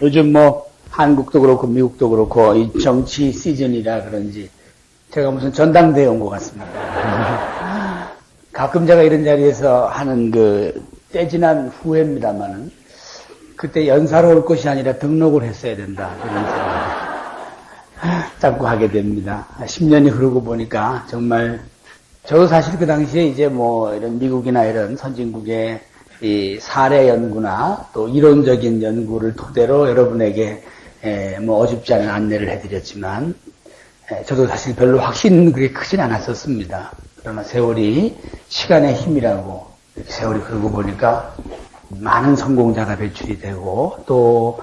요즘 뭐 한국도 그렇고 미국도 그렇고 이 정치 시즌이라 그런지 제가 무슨 전당대회 온 것 같습니다. 가끔 제가 이런 자리에서 하는 그 떼지난 후회입니다만은 그때 연사로 올 것이 아니라 등록을 했어야 된다 이런 생각을 자꾸 하게 됩니다. 10년이 흐르고 보니까 정말 저도 사실 그 당시에 이제 뭐 이런 미국이나 이런 선진국의 이 사례 연구나 또 이론적인 연구를 토대로 여러분에게 뭐 어줍지 않은 안내를 해드렸지만 저도 사실 별로 확신은 그렇게 크진 않았었습니다. 그러나 세월이 시간의 힘이라고 세월이 흐르고 보니까 많은 성공자가 배출이 되고 또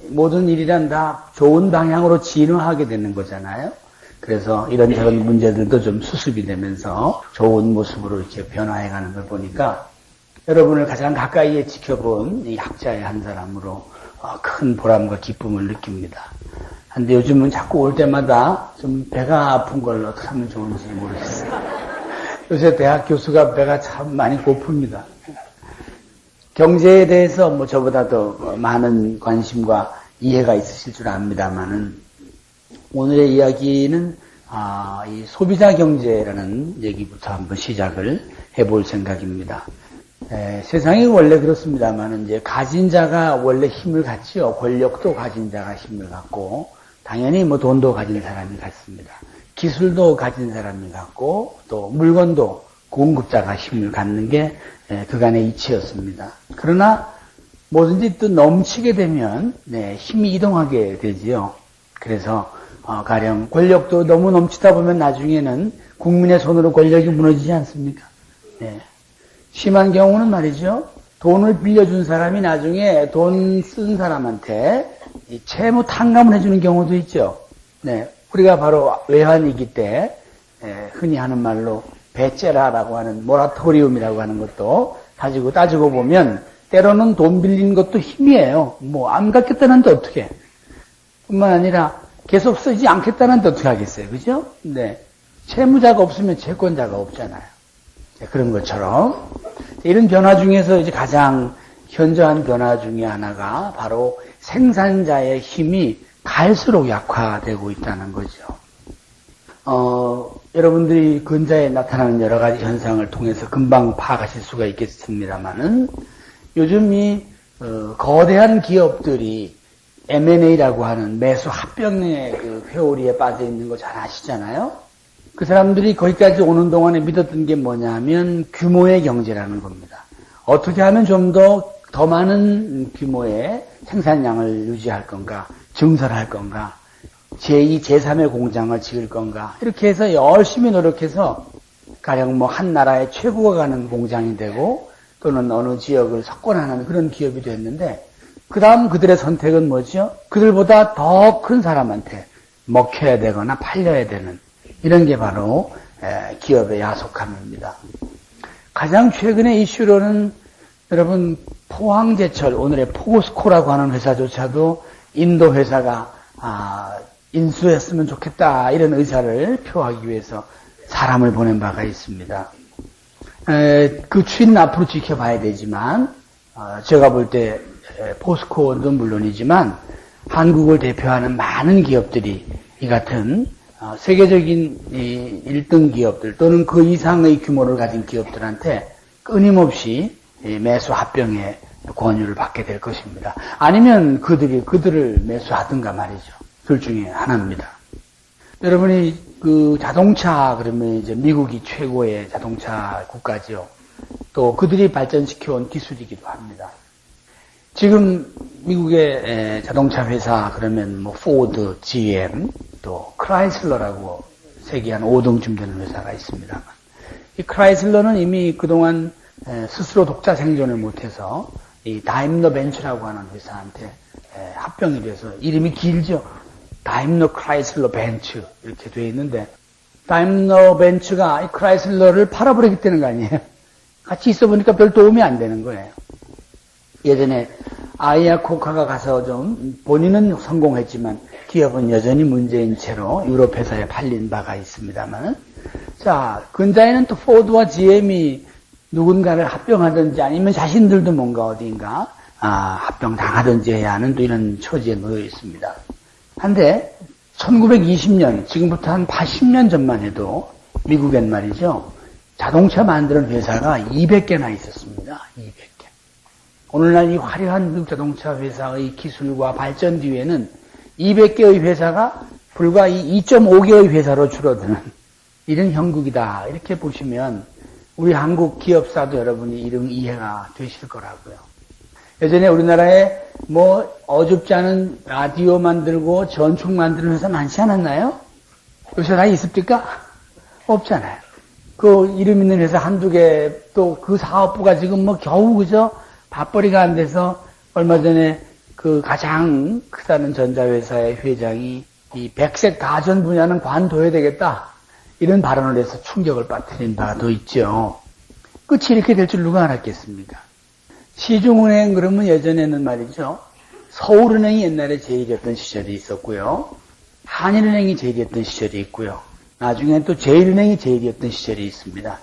모든 일이란 다 좋은 방향으로 진화하게 되는 거잖아요. 그래서 이런저런 문제들도 좀 수습이 되면서 좋은 모습으로 이렇게 변화해가는 걸 보니까 여러분을 가장 가까이에 지켜본 이 학자의 한 사람으로 큰 보람과 기쁨을 느낍니다. 근데 요즘은 자꾸 올 때마다 좀 배가 아픈 걸 어떻게 하면 좋은지 모르겠어요. 요새 대학 교수가 배가 참 많이 고픕니다. 경제에 대해서 뭐 저보다 더 많은 관심과 이해가 있으실 줄 압니다만은 오늘의 이야기는 이 소비자 경제라는 얘기부터 한번 시작을 해볼 생각입니다. 세상이 원래 그렇습니다만은 이제 가진 자가 원래 힘을 갖지요. 권력도 가진 자가 힘을 갖고 당연히 뭐 돈도 가진 사람이 갖습니다. 기술도 가진 사람이 갖고 또 물건도 공급자가 힘을 갖는 게 그간의 이치였습니다. 그러나 뭐든지 또 넘치게 되면 힘이 이동하게 되지요. 그래서 가령 권력도 너무 넘치다 보면 나중에는 국민의 손으로 권력이 무너지지 않습니까? 심한 경우는 말이죠. 돈을 빌려준 사람이 나중에 돈 쓴 사람한테 채무 탕감을 해주는 경우도 있죠. 우리가 바로 외환위기 때 흔히 하는 말로 배째라라고 하는 모라토리움이라고 하는 것도 가지고 따지고 보면 때로는 돈 빌린 것도 힘이에요. 뭐 안 갚겠다는데 어떻게? 뿐만 아니라 계속 쓰지 않겠다는데 어떻게 하겠어요, 그죠? 채무자가 없으면 채권자가 없잖아요. 그런 것처럼 이런 변화 중에서 이제 가장 현저한 변화 중에 하나가 바로 생산자의 힘이 갈수록 약화되고 있다는 거죠. 여러분들이 근자에 나타나는 여러 가지 현상을 통해서 금방 파악하실 수가 있겠습니다만은 요즘 이 거대한 기업들이 M&A라고 하는 매수 합병의 그 회오리에 빠져 있는 거 잘 아시잖아요. 그 사람들이 거기까지 오는 동안에 믿었던 게 뭐냐면 규모의 경제라는 겁니다. 어떻게 하면 좀 더 많은 규모의 생산량을 유지할 건가, 증설할 건가, 제2, 제3의 공장을 지을 건가, 이렇게 해서 열심히 노력해서 가령 뭐 한 나라의 최고가 가는 공장이 되고 또는 어느 지역을 석권하는 그런 기업이 됐는데 그 다음 그들의 선택은 뭐죠? 그들보다 더 큰 사람한테 먹혀야 되거나 팔려야 되는 이런 게 바로 기업의 야속함입니다. 가장 최근의 이슈로는 여러분 포항제철, 오늘의 포스코라고 하는 회사조차도 인도 회사가 인수했으면 좋겠다 이런 의사를 표하기 위해서 사람을 보낸 바가 있습니다. 그 추이는 앞으로 지켜봐야 되지만 제가 볼 때 포스코도 물론이지만 한국을 대표하는 많은 기업들이 이 같은 세계적인 1등 기업들 또는 그 이상의 규모를 가진 기업들한테 끊임없이 매수 합병의 권유를 받게 될 것입니다. 아니면 그들을 매수하든가 말이죠. 둘 중에 하나입니다. 여러분이 그 자동차 그러면 이제 미국이 최고의 자동차 국가죠. 또 그들이 발전시켜온 기술이기도 합니다. 지금 미국의 자동차 회사 그러면 뭐 포드, GM, 또 크라이슬러라고 세계 한 5등쯤 되는 회사가 있습니다만 이 크라이슬러는 이미 그동안 스스로 독자 생존을 못해서 이 다임러 벤츠라고 하는 회사한테 합병이 돼서 이름이 길죠. 다임러 크라이슬러 벤츠 이렇게 돼 있는데 다임러 벤츠가 이 크라이슬러를 팔아버리겠다는 거 아니에요. 같이 있어 보니까 별 도움이 안 되는 거예요. 예전에 아이아코카가 가서 좀 본인은 성공했지만 기업은 여전히 문제인 채로 유럽 회사에 팔린 바가 있습니다만 자 근자에는 또 포드와 GM이 누군가를 합병하든지 아니면 자신들도 뭔가 어딘가 합병당하든지 해야 하는 또 이런 처지에 놓여 있습니다. 한데 1920년, 지금부터 한 80년 전만 해도 미국엔 말이죠. 자동차 만드는 회사가 200개나 있었습니다. 200개. 오늘날 이 화려한 미국 자동차 회사의 기술과 발전 뒤에는 200개의 회사가 불과 2.5개의 회사로 줄어드는 이런 형국이다. 이렇게 보시면 우리 한국 기업사도 여러분이 이런 이해가 되실 거라고요. 예전에 우리나라에 어줍지 않은 라디오 만들고 전축 만드는 회사 많지 않았나요? 요새 다 있습니까? 없잖아요. 그 이름 있는 회사 한두 개, 또 그 사업부가 지금 겨우 그저 밥벌이가 안 돼서 얼마 전에 그 가장 크다는 전자회사의 회장이 이 백색 가전 분야는 관둬야 되겠다. 이런 발언을 해서 충격을 빠뜨린 바도 있죠. 끝이 이렇게 될 줄 누가 알았겠습니까? 시중은행 그러면 예전에는 말이죠. 서울은행이 옛날에 제일이었던 시절이 있었고요. 한일은행이 제일이었던 시절이 있고요. 나중엔 또 제일은행이 제일이었던 시절이 있습니다.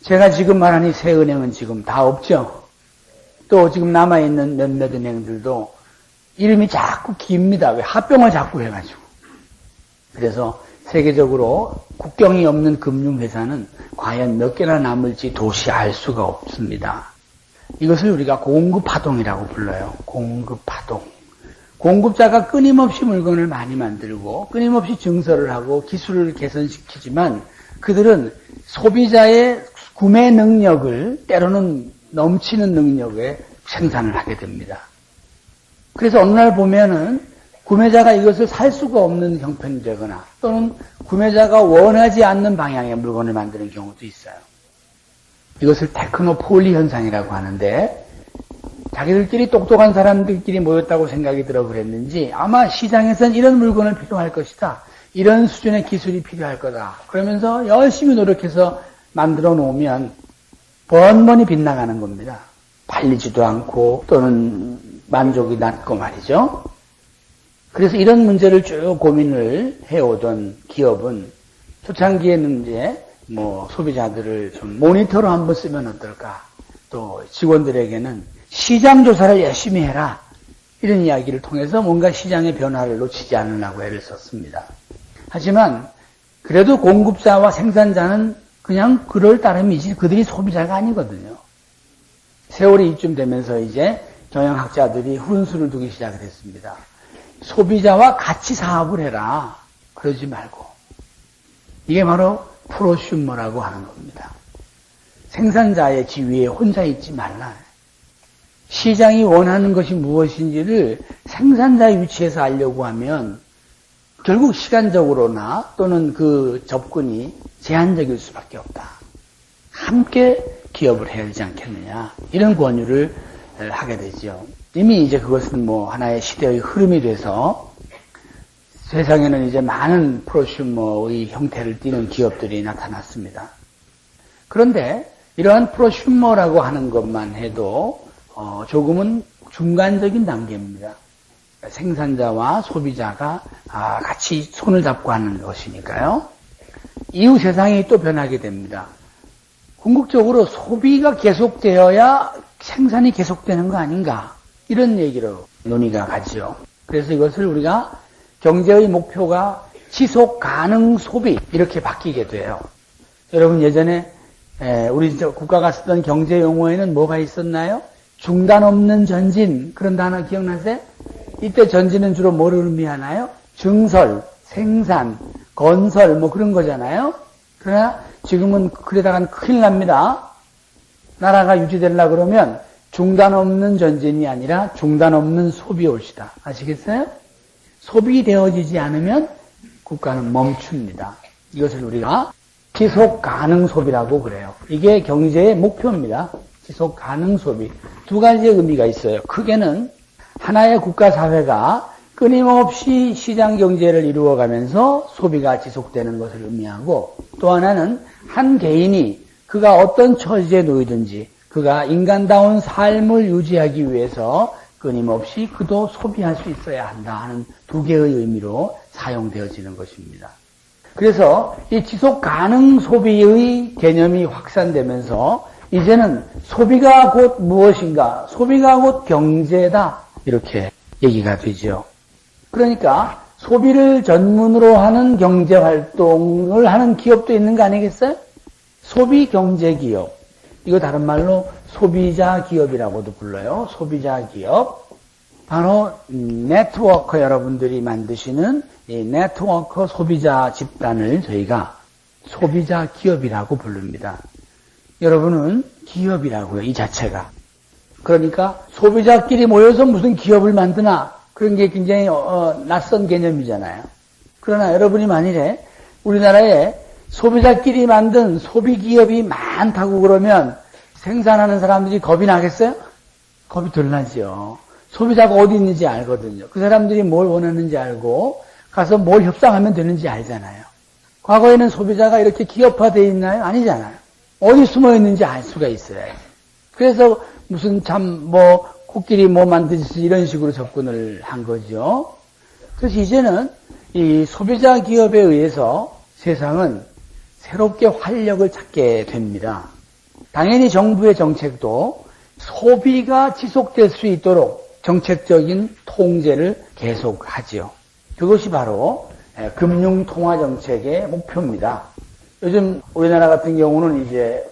제가 지금 말한 이 세 은행은 지금 다 없죠. 또 지금 남아있는 몇몇 은행들도 이름이 자꾸 깁니다. 왜? 합병을 자꾸 해가지고. 그래서 세계적으로 국경이 없는 금융회사는 과연 몇 개나 남을지 도시 알 수가 없습니다. 이것을 우리가 공급파동이라고 불러요. 공급파동. 공급자가 끊임없이 물건을 많이 만들고 끊임없이 증설을 하고 기술을 개선시키지만 그들은 소비자의 구매 능력을 때로는 넘치는 능력에 생산을 하게 됩니다. 그래서 어느 날 보면은 구매자가 이것을 살 수가 없는 형편이 되거나 또는 구매자가 원하지 않는 방향의 물건을 만드는 경우도 있어요. 이것을 테크노폴리 현상이라고 하는데 자기들끼리 똑똑한 사람들끼리 모였다고 생각이 들어 그랬는지 아마 시장에선 이런 물건을 필요할 것이다. 이런 수준의 기술이 필요할 거다. 그러면서 열심히 노력해서 만들어 놓으면 번번이 빗나가는 겁니다. 팔리지도 않고 또는 만족이 낮고 말이죠. 그래서 이런 문제를 쭉 고민을 해오던 기업은 초창기에는 이제 소비자들을 좀 모니터로 한번 쓰면 어떨까. 또 직원들에게는 시장 조사를 열심히 해라. 이런 이야기를 통해서 뭔가 시장의 변화를 놓치지 않으려고 애를 썼습니다. 하지만 그래도 공급자와 생산자는 그냥 그럴 따름이지 그들이 소비자가 아니거든요. 세월이 이쯤 되면서 이제 경영학자들이 훈수를 두기 시작을 했습니다. 소비자와 같이 사업을 해라. 그러지 말고. 이게 바로 프로슈머라고 하는 겁니다. 생산자의 지위에 혼자 있지 말라. 시장이 원하는 것이 무엇인지를 생산자의 위치에서 알려고 하면 결국 시간적으로나 또는 그 접근이 제한적일 수밖에 없다. 함께 기업을 해야 되지 않겠느냐. 이런 권유를 하게 되죠. 이미 이제 그것은 하나의 시대의 흐름이 돼서 세상에는 이제 많은 프로슈머의 형태를 띠는 기업들이 나타났습니다. 그런데 이러한 프로슈머라고 하는 것만 해도 조금은 중간적인 단계입니다. 생산자와 소비자가 같이 손을 잡고 하는 것이니까요. 이후 세상이 또 변하게 됩니다. 궁극적으로 소비가 계속되어야 생산이 계속되는 거 아닌가 이런 얘기로 논의가 가죠. 그래서 이것을 우리가 경제의 목표가 지속 가능 소비 이렇게 바뀌게 돼요. 여러분 예전에 우리 국가가 쓰던 경제 용어에는 뭐가 있었나요? 중단 없는 전진 그런 단어 기억나세요? 이때 전진은 주로 뭐를 의미하나요? 증설, 생산, 건설 그런 거잖아요. 그러나 지금은 그러다간 큰일 납니다. 나라가 유지되려고 그러면 중단 없는 전진이 아니라 중단 없는 소비 올시다. 아시겠어요? 소비되어지지 않으면 국가는 멈춥니다. 이것을 우리가 지속 가능 소비라고 그래요. 이게 경제의 목표입니다. 지속 가능 소비. 두 가지의 의미가 있어요. 크게는 하나의 국가 사회가 끊임없이 시장 경제를 이루어가면서 소비가 지속되는 것을 의미하고 또 하나는 한 개인이 그가 어떤 처지에 놓이든지 그가 인간다운 삶을 유지하기 위해서 끊임없이 그도 소비할 수 있어야 한다 하는 두 개의 의미로 사용되어지는 것입니다. 그래서 이 지속 가능 소비의 개념이 확산되면서 이제는 소비가 곧 무엇인가? 소비가 곧 경제다. 이렇게 얘기가 되죠. 그러니까 소비를 전문으로 하는 경제 활동을 하는 기업도 있는 거 아니겠어요? 소비 경제 기업. 이거 다른 말로 소비자 기업이라고도 불러요. 소비자 기업. 바로 네트워커 여러분들이 만드시는 이 네트워커 소비자 집단을 저희가 소비자 기업이라고 부릅니다. 여러분은 기업이라고요, 이 자체가. 그러니까 소비자끼리 모여서 무슨 기업을 만드나 그런 게 굉장히 낯선 개념이잖아요. 그러나 여러분이 만일에 우리나라에 소비자끼리 만든 소비기업이 많다고 그러면 생산하는 사람들이 겁이 나겠어요? 겁이 덜 나죠. 소비자가 어디 있는지 알거든요. 그 사람들이 뭘 원하는지 알고 가서 뭘 협상하면 되는지 알잖아요. 과거에는 소비자가 이렇게 기업화되어 있나요? 아니잖아요. 어디 숨어 있는지 알 수가 있어요. 그래서 무슨 코끼리 만드듯이 이런 식으로 접근을 한 거죠. 그래서 이제는 이 소비자 기업에 의해서 세상은 새롭게 활력을 찾게 됩니다. 당연히 정부의 정책도 소비가 지속될 수 있도록 정책적인 통제를 계속하지요. 그것이 바로 금융통화정책의 목표입니다. 요즘 우리나라 같은 경우는 이제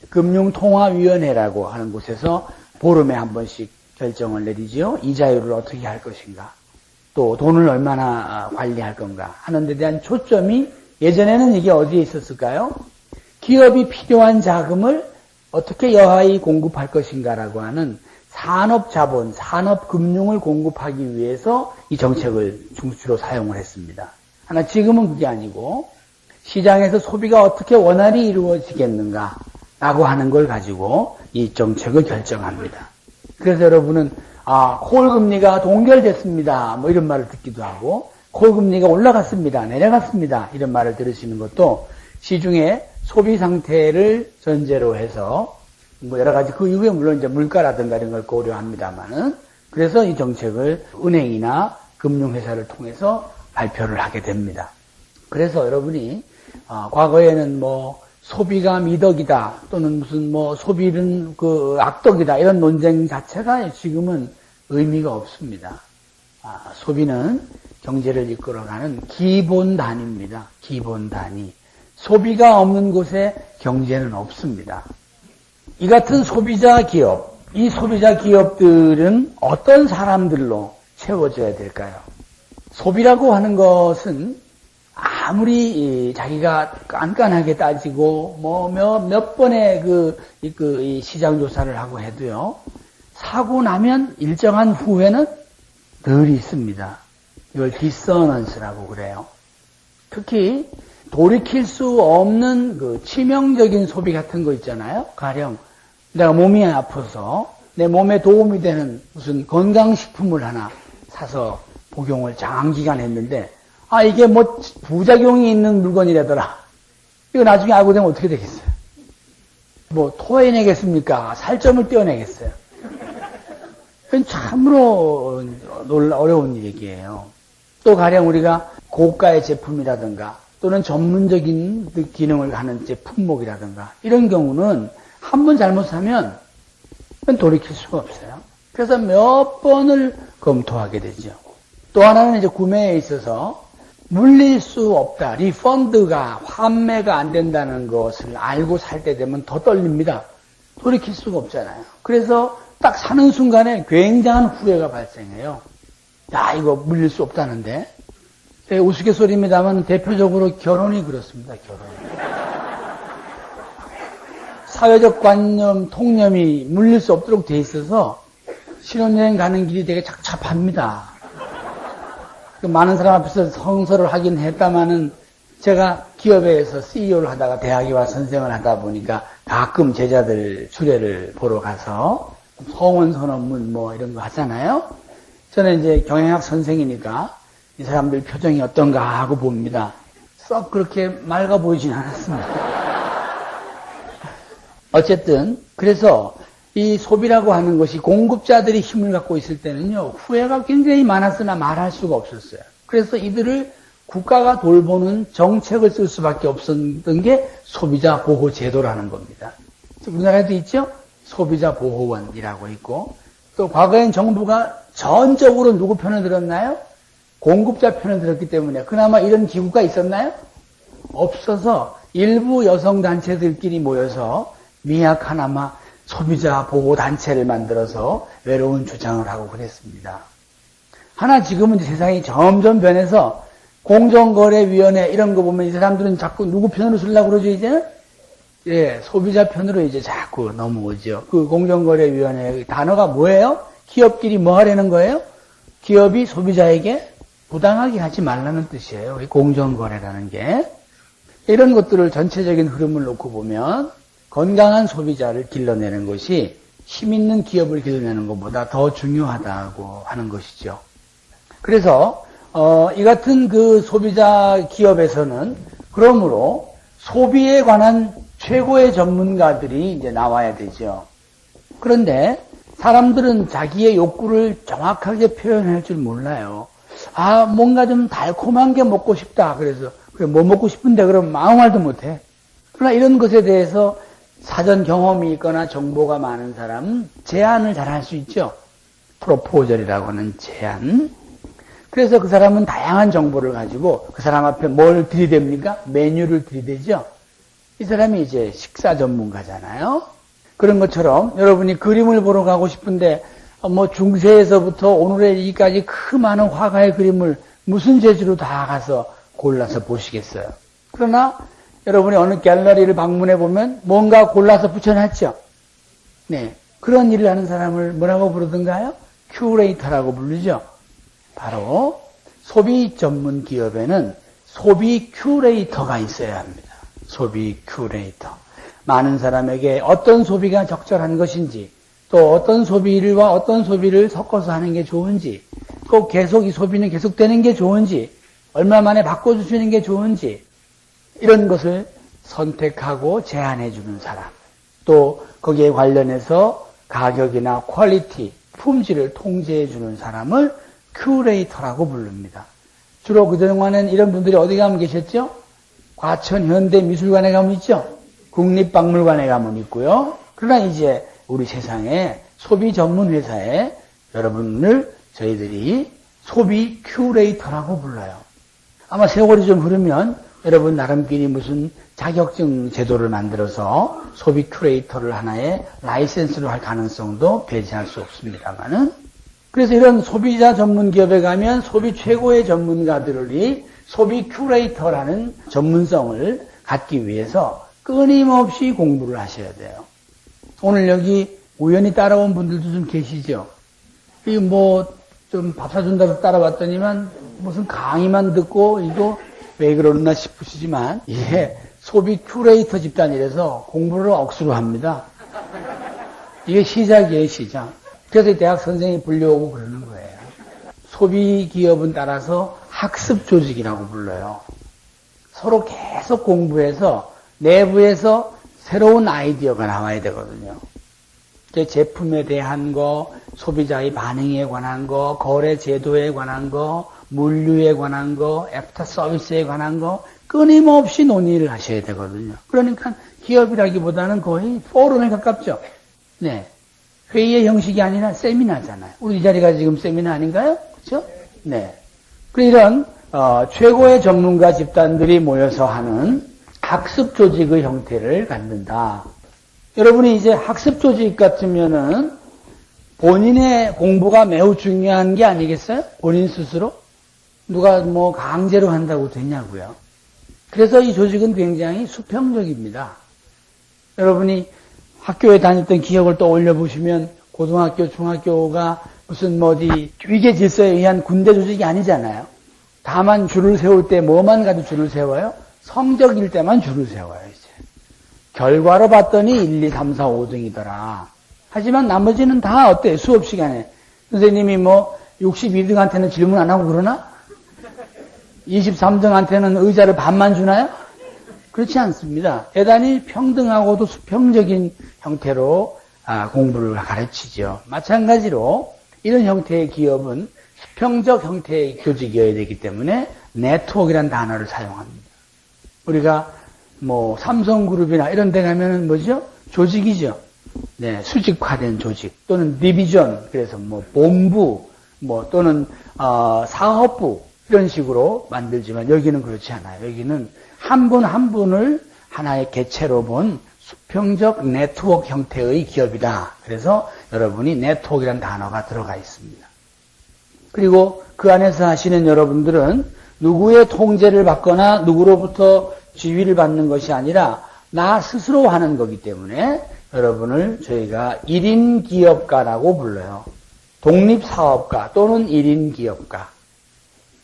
금융통화위원회라고 하는 곳에서 보름에 한 번씩 결정을 내리지요. 이자율을 어떻게 할 것인가, 또 돈을 얼마나 관리할 건가 하는 데 대한 초점이 예전에는 이게 어디에 있었을까요? 기업이 필요한 자금을 어떻게 여하히 공급할 것인가라고 하는 산업자본, 산업금융을 공급하기 위해서 이 정책을 주로 사용을 했습니다. 하나 지금은 그게 아니고 시장에서 소비가 어떻게 원활히 이루어지겠는가 라고 하는 걸 가지고 이 정책을 결정합니다. 그래서 여러분은 콜금리가 동결됐습니다 이런 말을 듣기도 하고, 콜금리가 올라갔습니다, 내려갔습니다 이런 말을 들으시는 것도 시중의 소비 상태를 전제로 해서 여러 가지 그 이후에 물론 이제 물가라든가 이런 걸 고려합니다만은, 그래서 이 정책을 은행이나 금융회사를 통해서 발표를 하게 됩니다. 그래서 여러분이 과거에는 소비가 미덕이다 또는 무슨 소비는 악덕이다 이런 논쟁 자체가 지금은 의미가 없습니다. 소비는 경제를 이끌어가는 기본 단위입니다. 기본 단위. 소비가 없는 곳에 경제는 없습니다. 이 같은 소비자 기업, 이 소비자 기업들은 어떤 사람들로 채워져야 될까요? 소비라고 하는 것은 아무리 자기가 깐깐하게 따지고 몇 번의 이 시장 조사를 하고 해도요, 사고 나면 일정한 후회는 늘 있습니다. 이걸 디서넌스라고 그래요. 특히 돌이킬 수 없는 치명적인 소비 같은 거 있잖아요. 가령 내가 몸이 아파서 내 몸에 도움이 되는 무슨 건강식품을 하나 사서 복용을 장기간 했는데 이게 부작용이 있는 물건이라더라. 이거 나중에 알고 되면 어떻게 되겠어요? 토해내겠습니까? 살점을 떼어내겠어요? 그건 참으로 어려운 얘기예요. 또 가령 우리가 고가의 제품이라든가 또는 전문적인 기능을 하는 품목이라든가 이런 경우는 한 번 잘못 사면 돌이킬 수가 없어요. 그래서 몇 번을 검토하게 되죠. 또 하나는 이제 구매에 있어서 물릴 수 없다. 리펀드가 환매가 안 된다는 것을 알고 살 때 되면 더 떨립니다. 돌이킬 수가 없잖아요. 그래서 딱 사는 순간에 굉장한 후회가 발생해요. 이거 물릴 수 없다는데. 우스갯소리입니다만 대표적으로 결혼이 그렇습니다. 결혼. 사회적 관념, 통념이 물릴 수 없도록 돼 있어서 신혼여행 가는 길이 되게 착잡합니다. 많은 사람 앞에서 성서를 하긴 했다마는 제가 기업에서 CEO를 하다가 대학에 와 선생을 하다 보니까 가끔 제자들 수례를 보러 가서 성원선언문 이런 거 하잖아요. 저는 이제 경영학 선생이니까 이 사람들 표정이 어떤가 하고 봅니다. 썩 그렇게 맑아 보이진 않았습니다. 어쨌든 그래서 이 소비라고 하는 것이 공급자들이 힘을 갖고 있을 때는요, 후회가 굉장히 많았으나 말할 수가 없었어요. 그래서 이들을 국가가 돌보는 정책을 쓸 수밖에 없었던 게 소비자 보호 제도라는 겁니다. 우리나라에도 있죠? 소비자보호원이라고 있고, 또 과거엔 정부가 전적으로 누구 편을 들었나요? 공급자 편을 들었기 때문에 그나마 이런 기구가 있었나요? 없어서 일부 여성단체들끼리 모여서 미약하나마 소비자보호단체를 만들어서 외로운 주장을 하고 그랬습니다. 하나 지금은 세상이 점점 변해서 공정거래위원회 이런 거 보면 이 사람들은 자꾸 누구 편으로 쓰려고 그러죠, 이제는? 예, 소비자 편으로 이제 자꾸 넘어오죠. 그 공정거래위원회 단어가 뭐예요? 기업끼리 뭐 하려는 거예요? 기업이 소비자에게 부당하게 하지 말라는 뜻이에요. 이 공정거래라는 게. 이런 것들을 전체적인 흐름을 놓고 보면 건강한 소비자를 길러내는 것이 힘 있는 기업을 길러내는 것보다 더 중요하다고 하는 것이죠. 그래서 이 같은 그 소비자 기업에서는 그러므로 소비에 관한 최고의 전문가들이 이제 나와야 되죠. 그런데 사람들은 자기의 욕구를 정확하게 표현할 줄 몰라요. 아, 뭔가 좀 달콤한 게 먹고 싶다. 그래서 그래, 뭐 먹고 싶은데 그럼 아무 말도 못해. 그러나 이런 것에 대해서 사전 경험이 있거나 정보가 많은 사람은 제안을 잘 할 수 있죠. 프로포절이라고 하는 제안. 그래서 그 사람은 다양한 정보를 가지고 그 사람 앞에 뭘 들이댑니까? 메뉴를 들이대죠. 이 사람이 이제 식사 전문가잖아요. 그런 것처럼 여러분이 그림을 보러 가고 싶은데 뭐 중세에서부터 오늘의 여기까지 그 많은 화가의 그림을 무슨 재주로 다 가서 골라서 보시겠어요. 그러나 여러분이 어느 갤러리를 방문해 보면 뭔가 골라서 붙여놨죠. 네, 그런 일을 하는 사람을 뭐라고 부르던가요? 큐레이터라고 부르죠. 바로 소비 전문 기업에는 소비 큐레이터가 있어야 합니다. 소비 큐레이터. 많은 사람에게 어떤 소비가 적절한 것인지, 또 어떤 소비와 어떤 소비를 섞어서 하는 게 좋은지, 꼭 계속 이 소비는 계속되는 게 좋은지, 얼마 만에 바꿔주시는 게 좋은지, 이런 것을 선택하고 제안해 주는 사람, 또 거기에 관련해서 가격이나 퀄리티, 품질을 통제해 주는 사람을 큐레이터라고 부릅니다. 주로 그동안은 이런 분들이 어디 가면 계셨죠? 과천 현대미술관에 가면 있죠? 국립박물관에 가면 있고요. 그러나 이제 우리 세상에 소비 전문 회사에 여러분을 저희들이 소비 큐레이터라고 불러요. 아마 세월이 좀 흐르면 여러분 나름끼리 무슨 자격증 제도를 만들어서 소비 큐레이터를 하나의 라이센스로 할 가능성도 배제할 수 없습니다만은, 그래서 이런 소비자 전문 기업에 가면 소비 최고의 전문가들이 소비 큐레이터라는 전문성을 갖기 위해서 끊임없이 공부를 하셔야 돼요. 오늘 여기 우연히 따라온 분들도 좀 계시죠? 이 뭐 좀 밥 사준다고 따라왔더니만 무슨 강의만 듣고 이거 왜 그러나 싶으시지만 이게 소비 큐레이터 집단이라서 공부를 억수로 합니다. 이게 시작이에요, 시작. 그래서 대학 선생님이 불려오고 그러는 거예요. 소비 기업은 따라서 학습 조직이라고 불러요. 서로 계속 공부해서 내부에서 새로운 아이디어가 나와야 되거든요. 제품에 대한 거, 소비자의 반응에 관한 거, 거래 제도에 관한 거, 물류에 관한 거, 애프터 서비스에 관한 거 끊임없이 논의를 하셔야 되거든요. 그러니까 기업이라기보다는 거의 포럼에 가깝죠. 네. 회의의 형식이 아니라 세미나잖아요. 우리 이 자리가 지금 세미나 아닌가요? 그렇죠? 네. 그리고 이런 최고의 전문가 집단들이 모여서 하는 학습 조직의 형태를 갖는다. 여러분이 이제 학습 조직 같으면은 본인의 공부가 매우 중요한 게 아니겠어요? 본인 스스로? 누가 뭐 강제로 한다고 되냐고요. 그래서 이 조직은 굉장히 수평적입니다. 여러분이 학교에 다녔던 기억을 떠올려 보시면 고등학교, 중학교가 무슨 뭐 어디 위계 질서에 의한 군대 조직이 아니잖아요. 다만 줄을 세울 때 뭐만 가지고 줄을 세워요? 성적일 때만 줄을 세워요, 이제. 결과로 봤더니 1, 2, 3, 4, 5등이더라. 하지만 나머지는 다 어때? 수업 시간에. 선생님이 뭐 62등한테는 질문 안 하고 그러나? 23등한테는 의자를 반만 주나요? 그렇지 않습니다. 대단히 평등하고도 수평적인 형태로 공부를 가르치죠. 마찬가지로 이런 형태의 기업은 수평적 형태의 조직이어야 되기 때문에 네트워크라는 단어를 사용합니다. 우리가 뭐 삼성그룹이나 이런 데 가면은 뭐죠? 조직이죠. 네, 수직화된 조직 또는 디비전, 그래서 뭐 본부, 뭐 또는 사업부 이런 식으로 만들지만 여기는 그렇지 않아요. 여기는 한 분 한 분을 하나의 개체로 본 수평적 네트워크 형태의 기업이다. 그래서 여러분이 네트워크라는 단어가 들어가 있습니다. 그리고 그 안에서 하시는 여러분들은 누구의 통제를 받거나 누구로부터 지휘를 받는 것이 아니라 나 스스로 하는 거기 때문에 여러분을 저희가 1인 기업가라고 불러요. 독립사업가 또는 1인 기업가.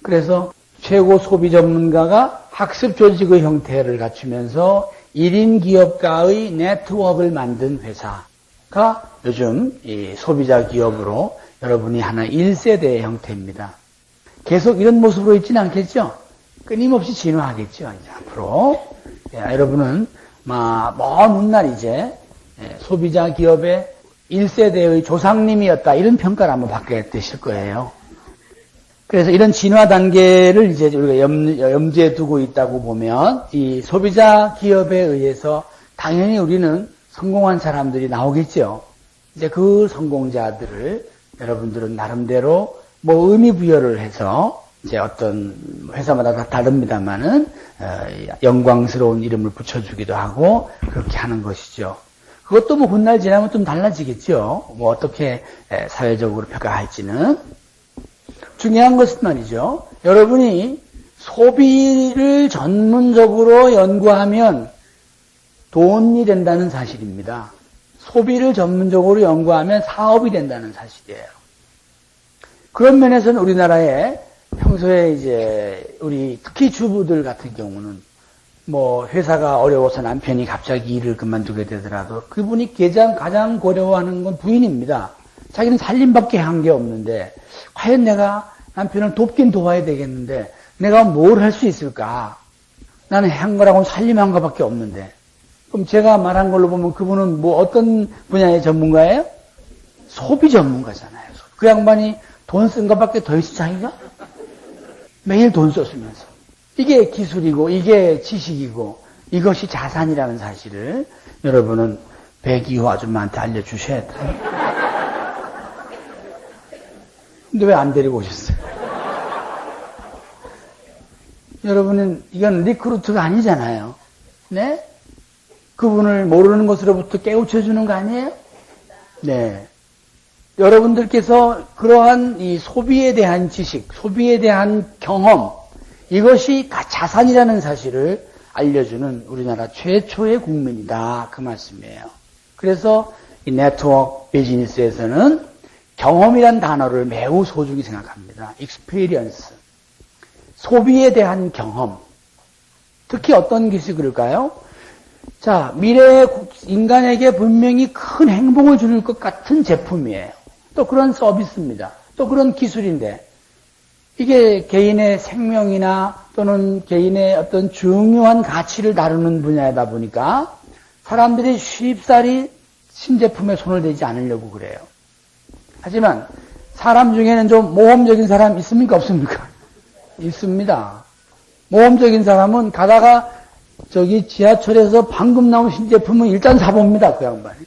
그래서 최고 소비 전문가가 학습 조직의 형태를 갖추면서 1인 기업가의 네트워크를 만든 회사가 요즘 이 소비자 기업으로 여러분이 하나 1세대의 형태입니다. 계속 이런 모습으로 있지는 않겠죠? 끊임없이 진화하겠죠, 이제 앞으로. 여러분은 먼 훗날 이제 소비자 기업의 1세대의 조상님이었다, 이런 평가를 한번 받게 되실 거예요. 그래서 이런 진화 단계를 이제 우리가 염두에 두고 있다고 보면 이 소비자 기업에 의해서 당연히 우리는 성공한 사람들이 나오겠죠. 이제 그 성공자들을 여러분들은 나름대로 뭐 의미 부여를 해서 이제 어떤 회사마다 다 다릅니다만은 영광스러운 이름을 붙여주기도 하고 그렇게 하는 것이죠. 그것도 뭐 훗날 지나면 좀 달라지겠죠. 뭐 어떻게 사회적으로 평가할지는. 중요한 것은 말이죠. 여러분이 소비를 전문적으로 연구하면 돈이 된다는 사실입니다. 소비를 전문적으로 연구하면 사업이 된다는 사실이에요. 그런 면에서는 우리나라에 평소에 이제 우리 특히 주부들 같은 경우는 뭐 회사가 어려워서 남편이 갑자기 일을 그만두게 되더라도 그분이 가장 고려하는 건 부인입니다. 자기는 살림밖에 한 게 없는데 과연 내가 남편을 돕긴 도와야 되겠는데 내가 뭘 할 수 있을까? 나는 한 거라고는 살림한 거밖에 없는데. 그럼 제가 말한 걸로 보면 그분은 뭐 어떤 분야의 전문가예요? 소비 전문가잖아요. 그 양반이 돈 쓴 것밖에 더 있어 자기가? 매일 돈 썼으면서. 이게 기술이고 이게 지식이고 이것이 자산이라는 사실을 여러분은 백이호 아줌마한테 알려주셔야 돼요. 근데 왜 안 데리고 오셨어요? 여러분은 이건 리크루트가 아니잖아요. 네? 그분을 모르는 것으로부터 깨우쳐주는 거 아니에요? 네. 여러분들께서 그러한 이 소비에 대한 지식, 소비에 대한 경험, 이것이 다 자산이라는 사실을 알려주는 우리나라 최초의 국민이다. 그 말씀이에요. 그래서 이 네트워크 비즈니스에서는 경험이란 단어를 매우 소중히 생각합니다. experience. 소비에 대한 경험. 특히 어떤 것이 그럴까요? 자, 미래의 인간에게 분명히 큰 행복을 줄 것 같은 제품이에요. 또 그런 서비스입니다. 또 그런 기술인데, 이게 개인의 생명이나 또는 개인의 어떤 중요한 가치를 다루는 분야이다 보니까 사람들이 쉽사리 신제품에 손을 대지 않으려고 그래요. 하지만 사람 중에는 좀 모험적인 사람 있습니까? 없습니까? 있습니다. 모험적인 사람은 가다가 저기 지하철에서 방금 나온 신제품은 일단 사봅니다. 그 양반이.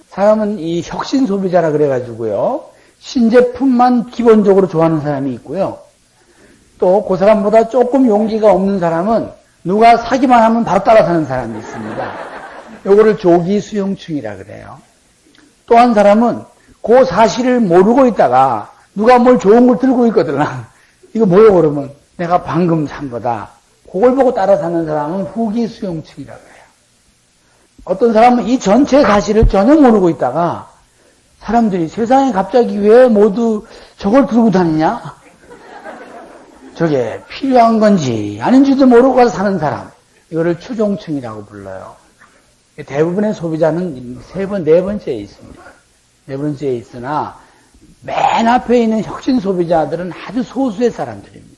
사람은 이 혁신 소비자라 그래가지고요. 신제품만 기본적으로 좋아하는 사람이 있고요. 또 그 사람보다 조금 용기가 없는 사람은 누가 사기만 하면 바로 따라 사는 사람이 있습니다. 요거를 조기 수용층이라 그래요. 또 한 사람은 그 사실을 모르고 있다가 누가 뭘 좋은 걸 들고 있거든. 이거 뭐요? 그러면 내가 방금 산 거다. 그걸 보고 따라 사는 사람은 후기 수용층이라고 해요. 어떤 사람은 이 전체 사실을 전혀 모르고 있다가 사람들이 세상에 갑자기 왜 모두 저걸 들고 다니냐? 저게 필요한 건지 아닌지도 모르고 가서 사는 사람. 이거를 추종층이라고 불러요. 대부분의 소비자는 네 번째에 있습니다. 네 번째에 있으나 맨 앞에 있는 혁신 소비자들은 아주 소수의 사람들입니다.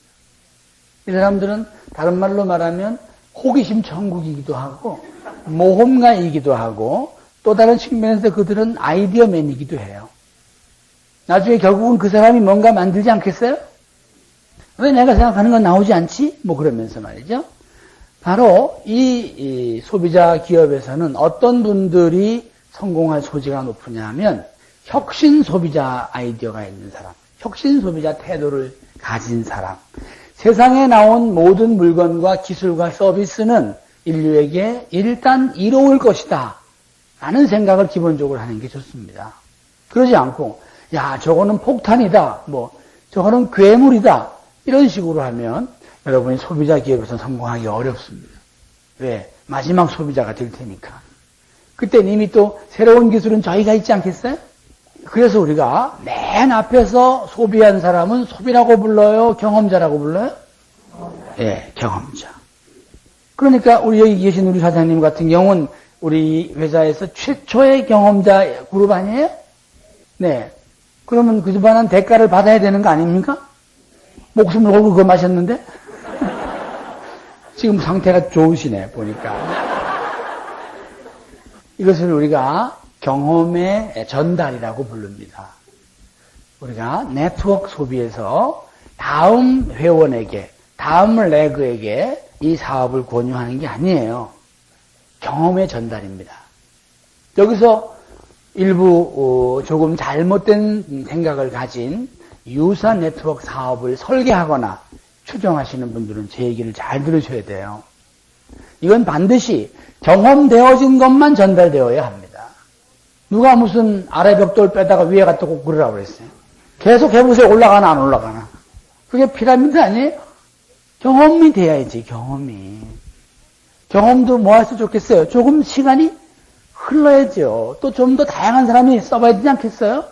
이 사람들은 다른 말로 말하면 호기심 천국이기도 하고 모험가이기도 하고 또 다른 측면에서 그들은 아이디어맨이기도 해요. 나중에 결국은 그 사람이 뭔가 만들지 않겠어요? 왜 내가 생각하는 건 나오지 않지? 뭐 그러면서 말이죠. 바로 이 소비자 기업에서는 어떤 분들이 성공할 소지가 높으냐 하면 혁신 소비자 아이디어가 있는 사람, 혁신 소비자 태도를 가진 사람, 세상에 나온 모든 물건과 기술과 서비스는 인류에게 일단 이로울 것이다 라는 생각을 기본적으로 하는 게 좋습니다. 그러지 않고 야 저거는 폭탄이다, 뭐 저거는 괴물이다 이런 식으로 하면 여러분이 소비자 기업에서 성공하기 어렵습니다. 왜? 마지막 소비자가 될 테니까. 그때 이미 또 새로운 기술은 저희가 있지 않겠어요? 그래서 우리가 맨 앞에서 소비한 사람은 소비라고 불러요? 경험자라고 불러요? 예, 경험자. 그러니까 우리 여기 계신 우리 사장님 같은 경우는 우리 회사에서 최초의 경험자 그룹 아니에요? 네. 그러면 그만한 대가를 받아야 되는 거 아닙니까? 목숨을 걸고 그거 마셨는데? 지금 상태가 좋으시네, 보니까. 이것을 우리가 경험의 전달이라고 부릅니다. 우리가 네트워크 소비에서 다음 회원에게, 다음 레그에게 이 사업을 권유하는 게 아니에요. 경험의 전달입니다. 여기서 일부 조금 잘못된 생각을 가진 유사 네트워크 사업을 설계하거나 추정하시는 분들은 제 얘기를 잘 들으셔야 돼요. 이건 반드시 경험되어진 것만 전달되어야 합니다. 누가 무슨 아래 벽돌 빼다가 위에 갖다 꼭 그러라고 그랬어요. 계속 해보세요. 올라가나 안 올라가나. 그게 피라미드 아니에요? 경험이 돼야지, 경험이. 경험도 뭐 할 수 좋겠어요? 조금 시간이 흘러야죠. 또 좀 더 다양한 사람이 써봐야 되지 않겠어요?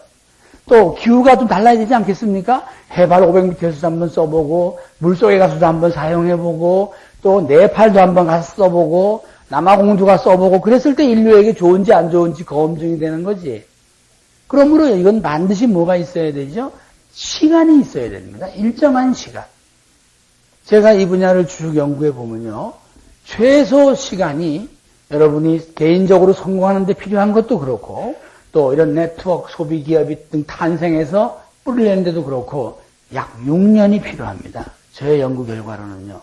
또 기후가 좀 달라야 되지 않겠습니까? 해발 500m에서도 한번 써보고 물속에 가서도 한번 사용해보고 또 네팔도 한번 가서 써보고 남아공주가 써보고 그랬을 때 인류에게 좋은지 안 좋은지 검증이 되는 거지. 그러므로 이건 반드시 뭐가 있어야 되죠? 시간이 있어야 됩니다. 일정한 시간. 제가 이 분야를 쭉 연구해 보면요. 최소 시간이 여러분이 개인적으로 성공하는 데 필요한 것도 그렇고 또 이런 네트워크 소비 기업이 등 탄생해서 뿌리를 내는데도 그렇고 약 6년이 필요합니다. 저의 연구 결과로는요.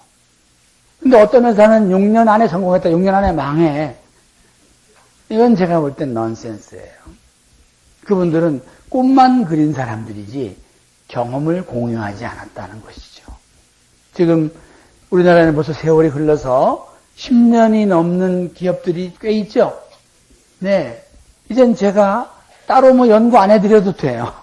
근데 어떤 회사는 6년 안에 성공했다, 6년 안에 망해. 이건 제가 볼 땐 넌센스예요. 그분들은 꿈만 그린 사람들이지 경험을 공유하지 않았다는 것이죠. 지금 우리나라에는 벌써 세월이 흘러서 10년이 넘는 기업들이 꽤 있죠? 네. 이젠 제가 따로 뭐 연구 안 해드려도 돼요.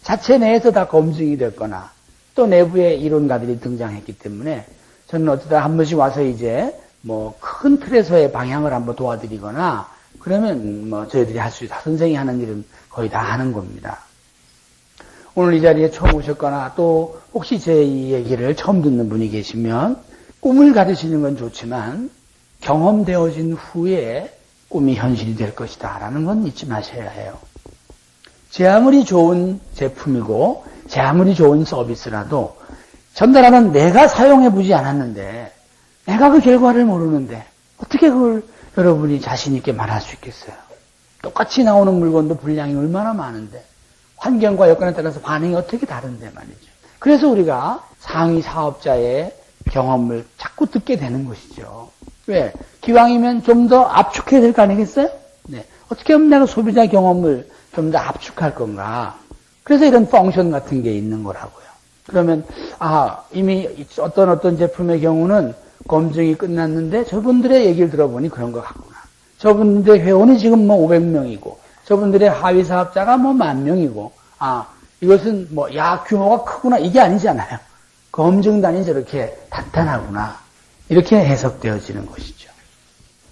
자체 내에서 다 검증이 됐거나 또 내부에 이론가들이 등장했기 때문에 저는 어쩌다 한 번씩 와서 이제 뭐 큰 틀에서의 방향을 한번 도와드리거나 그러면 뭐 저희들이 할 수 있다. 선생이 하는 일은 거의 다 하는 겁니다. 오늘 이 자리에 처음 오셨거나 또 혹시 제 이 얘기를 처음 듣는 분이 계시면 꿈을 가지시는 건 좋지만 경험되어진 후에 꿈이 현실이 될 것이다 라는 건 잊지 마셔야 해요. 제 아무리 좋은 제품이고 제 아무리 좋은 서비스라도 전달하는 내가 사용해보지 않았는데 내가 그 결과를 모르는데 어떻게 그걸 여러분이 자신 있게 말할 수 있겠어요? 똑같이 나오는 물건도 분량이 얼마나 많은데 환경과 여건에 따라서 반응이 어떻게 다른데 말이죠. 그래서 우리가 상위 사업자의 경험을 자꾸 듣게 되는 것이죠. 왜? 기왕이면 좀 더 압축해야 될 거 아니겠어요? 네. 어떻게 하면 내가 소비자 경험을 좀 더 압축할 건가? 그래서 이런 펑션 같은 게 있는 거라고요. 그러면 이미 어떤 제품의 경우는 검증이 끝났는데 저분들의 얘기를 들어보니 그런 것 같구나. 저분들의 회원이 지금 뭐 500명이고 저분들의 하위 사업자가 뭐 10,000명이고 이것은 뭐 규모가 크구나 이게 아니잖아요. 검증단이 저렇게 탄탄하구나. 이렇게 해석되어지는 것이죠.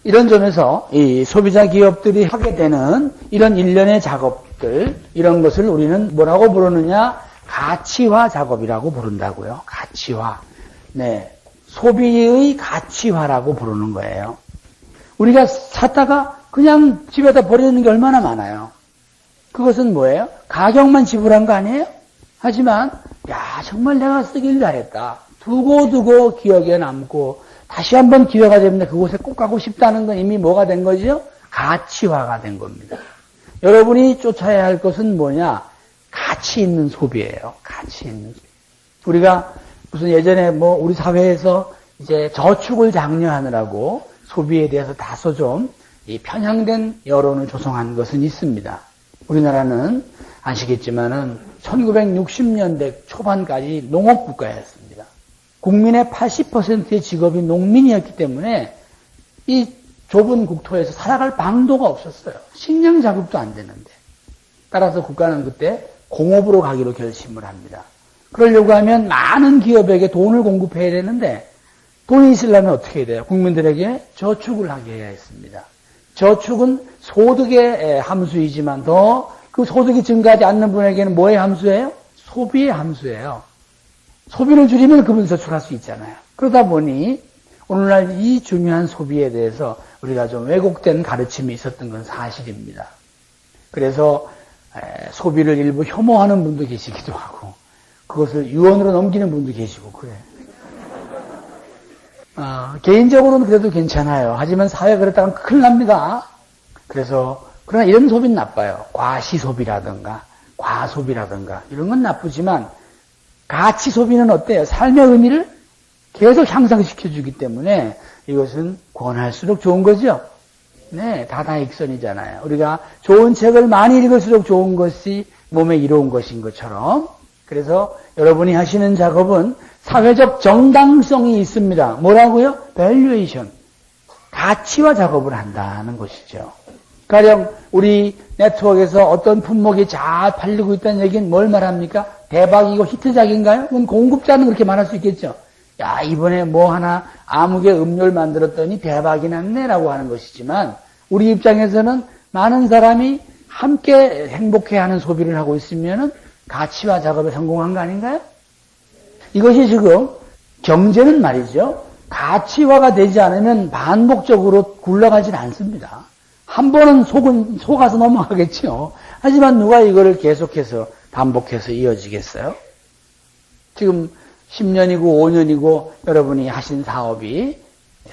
이런 점에서 이 소비자 기업들이 하게 되는 이런 일련의 작업들, 이런 것을 우리는 뭐라고 부르느냐? 가치화 작업이라고 부른다고요. 가치화. 네. 소비의 가치화라고 부르는 거예요. 우리가 샀다가 그냥 집에다 버리는 게 얼마나 많아요. 그것은 뭐예요? 가격만 지불한 거 아니에요? 하지만 정말 내가 쓰길 잘했다. 두고 기억에 남고 다시 한번 기회가 되면 그곳에 꼭 가고 싶다는 건 이미 뭐가 된 거죠? 가치화가 된 겁니다. 여러분이 쫓아야 할 것은 뭐냐? 가치 있는 소비예요. 가치 있는 소비. 우리가 무슨 예전에 우리 사회에서 이제 저축을 장려하느라고 소비에 대해서 다소 좀 편향된 여론을 조성한 것은 있습니다. 우리나라는 아시겠지만은 1960년대 초반까지 농업국가였습니다. 국민의 80%의 직업이 농민이었기 때문에 이 좁은 국토에서 살아갈 방도가 없었어요. 식량 자급도 안 되는데. 따라서 국가는 그때 공업으로 가기로 결심을 합니다. 그러려고 하면 많은 기업에게 돈을 공급해야 되는데 돈이 있으려면 어떻게 해야 돼요? 국민들에게 저축을 하게 해야 했습니다. 저축은 소득의 함수이지만 더 그 소득이 증가하지 않는 분에게는 뭐의 함수예요? 소비의 함수예요. 소비를 줄이면 그분 저축할 수 있잖아요. 그러다 보니 오늘날 이 중요한 소비에 대해서 우리가 좀 왜곡된 가르침이 있었던 건 사실입니다. 그래서 소비를 일부 혐오하는 분도 계시기도 하고 그것을 유언으로 넘기는 분도 계시고 그래요. 개인적으로는 그래도 괜찮아요. 하지만 사회가 그랬다면 큰일 납니다. 그러나 이런 소비는 나빠요. 과시소비라든가 과소비라든가 이런 건 나쁘지만 가치 소비는 어때요? 삶의 의미를 계속 향상시켜주기 때문에 이것은 권할수록 좋은 거죠. 네, 다다익선이잖아요. 우리가 좋은 책을 많이 읽을수록 좋은 것이 몸에 이로운 것인 것처럼 그래서 여러분이 하시는 작업은 사회적 정당성이 있습니다. 뭐라고요? 밸류에이션. 가치화 작업을 한다는 것이죠. 가령 우리 네트워크에서 어떤 품목이 잘 팔리고 있다는 얘기는 뭘 말합니까? 대박이고 히트작인가요? 그건 공급자는 그렇게 말할 수 있겠죠. 야, 이번에 뭐 하나 아무개 음료를 만들었더니 대박이 났네라고 하는 것이지만 우리 입장에서는 많은 사람이 함께 행복해하는 소비를 하고 있으면은 가치화 작업에 성공한 거 아닌가요? 이것이 지금 경제는 말이죠. 가치화가 되지 않으면 반복적으로 굴러가진 않습니다. 한 번은 속아서 넘어가겠죠. 하지만 누가 이거를 계속해서 반복해서 이어지겠어요? 지금 10년이고 5년이고 여러분이 하신 사업이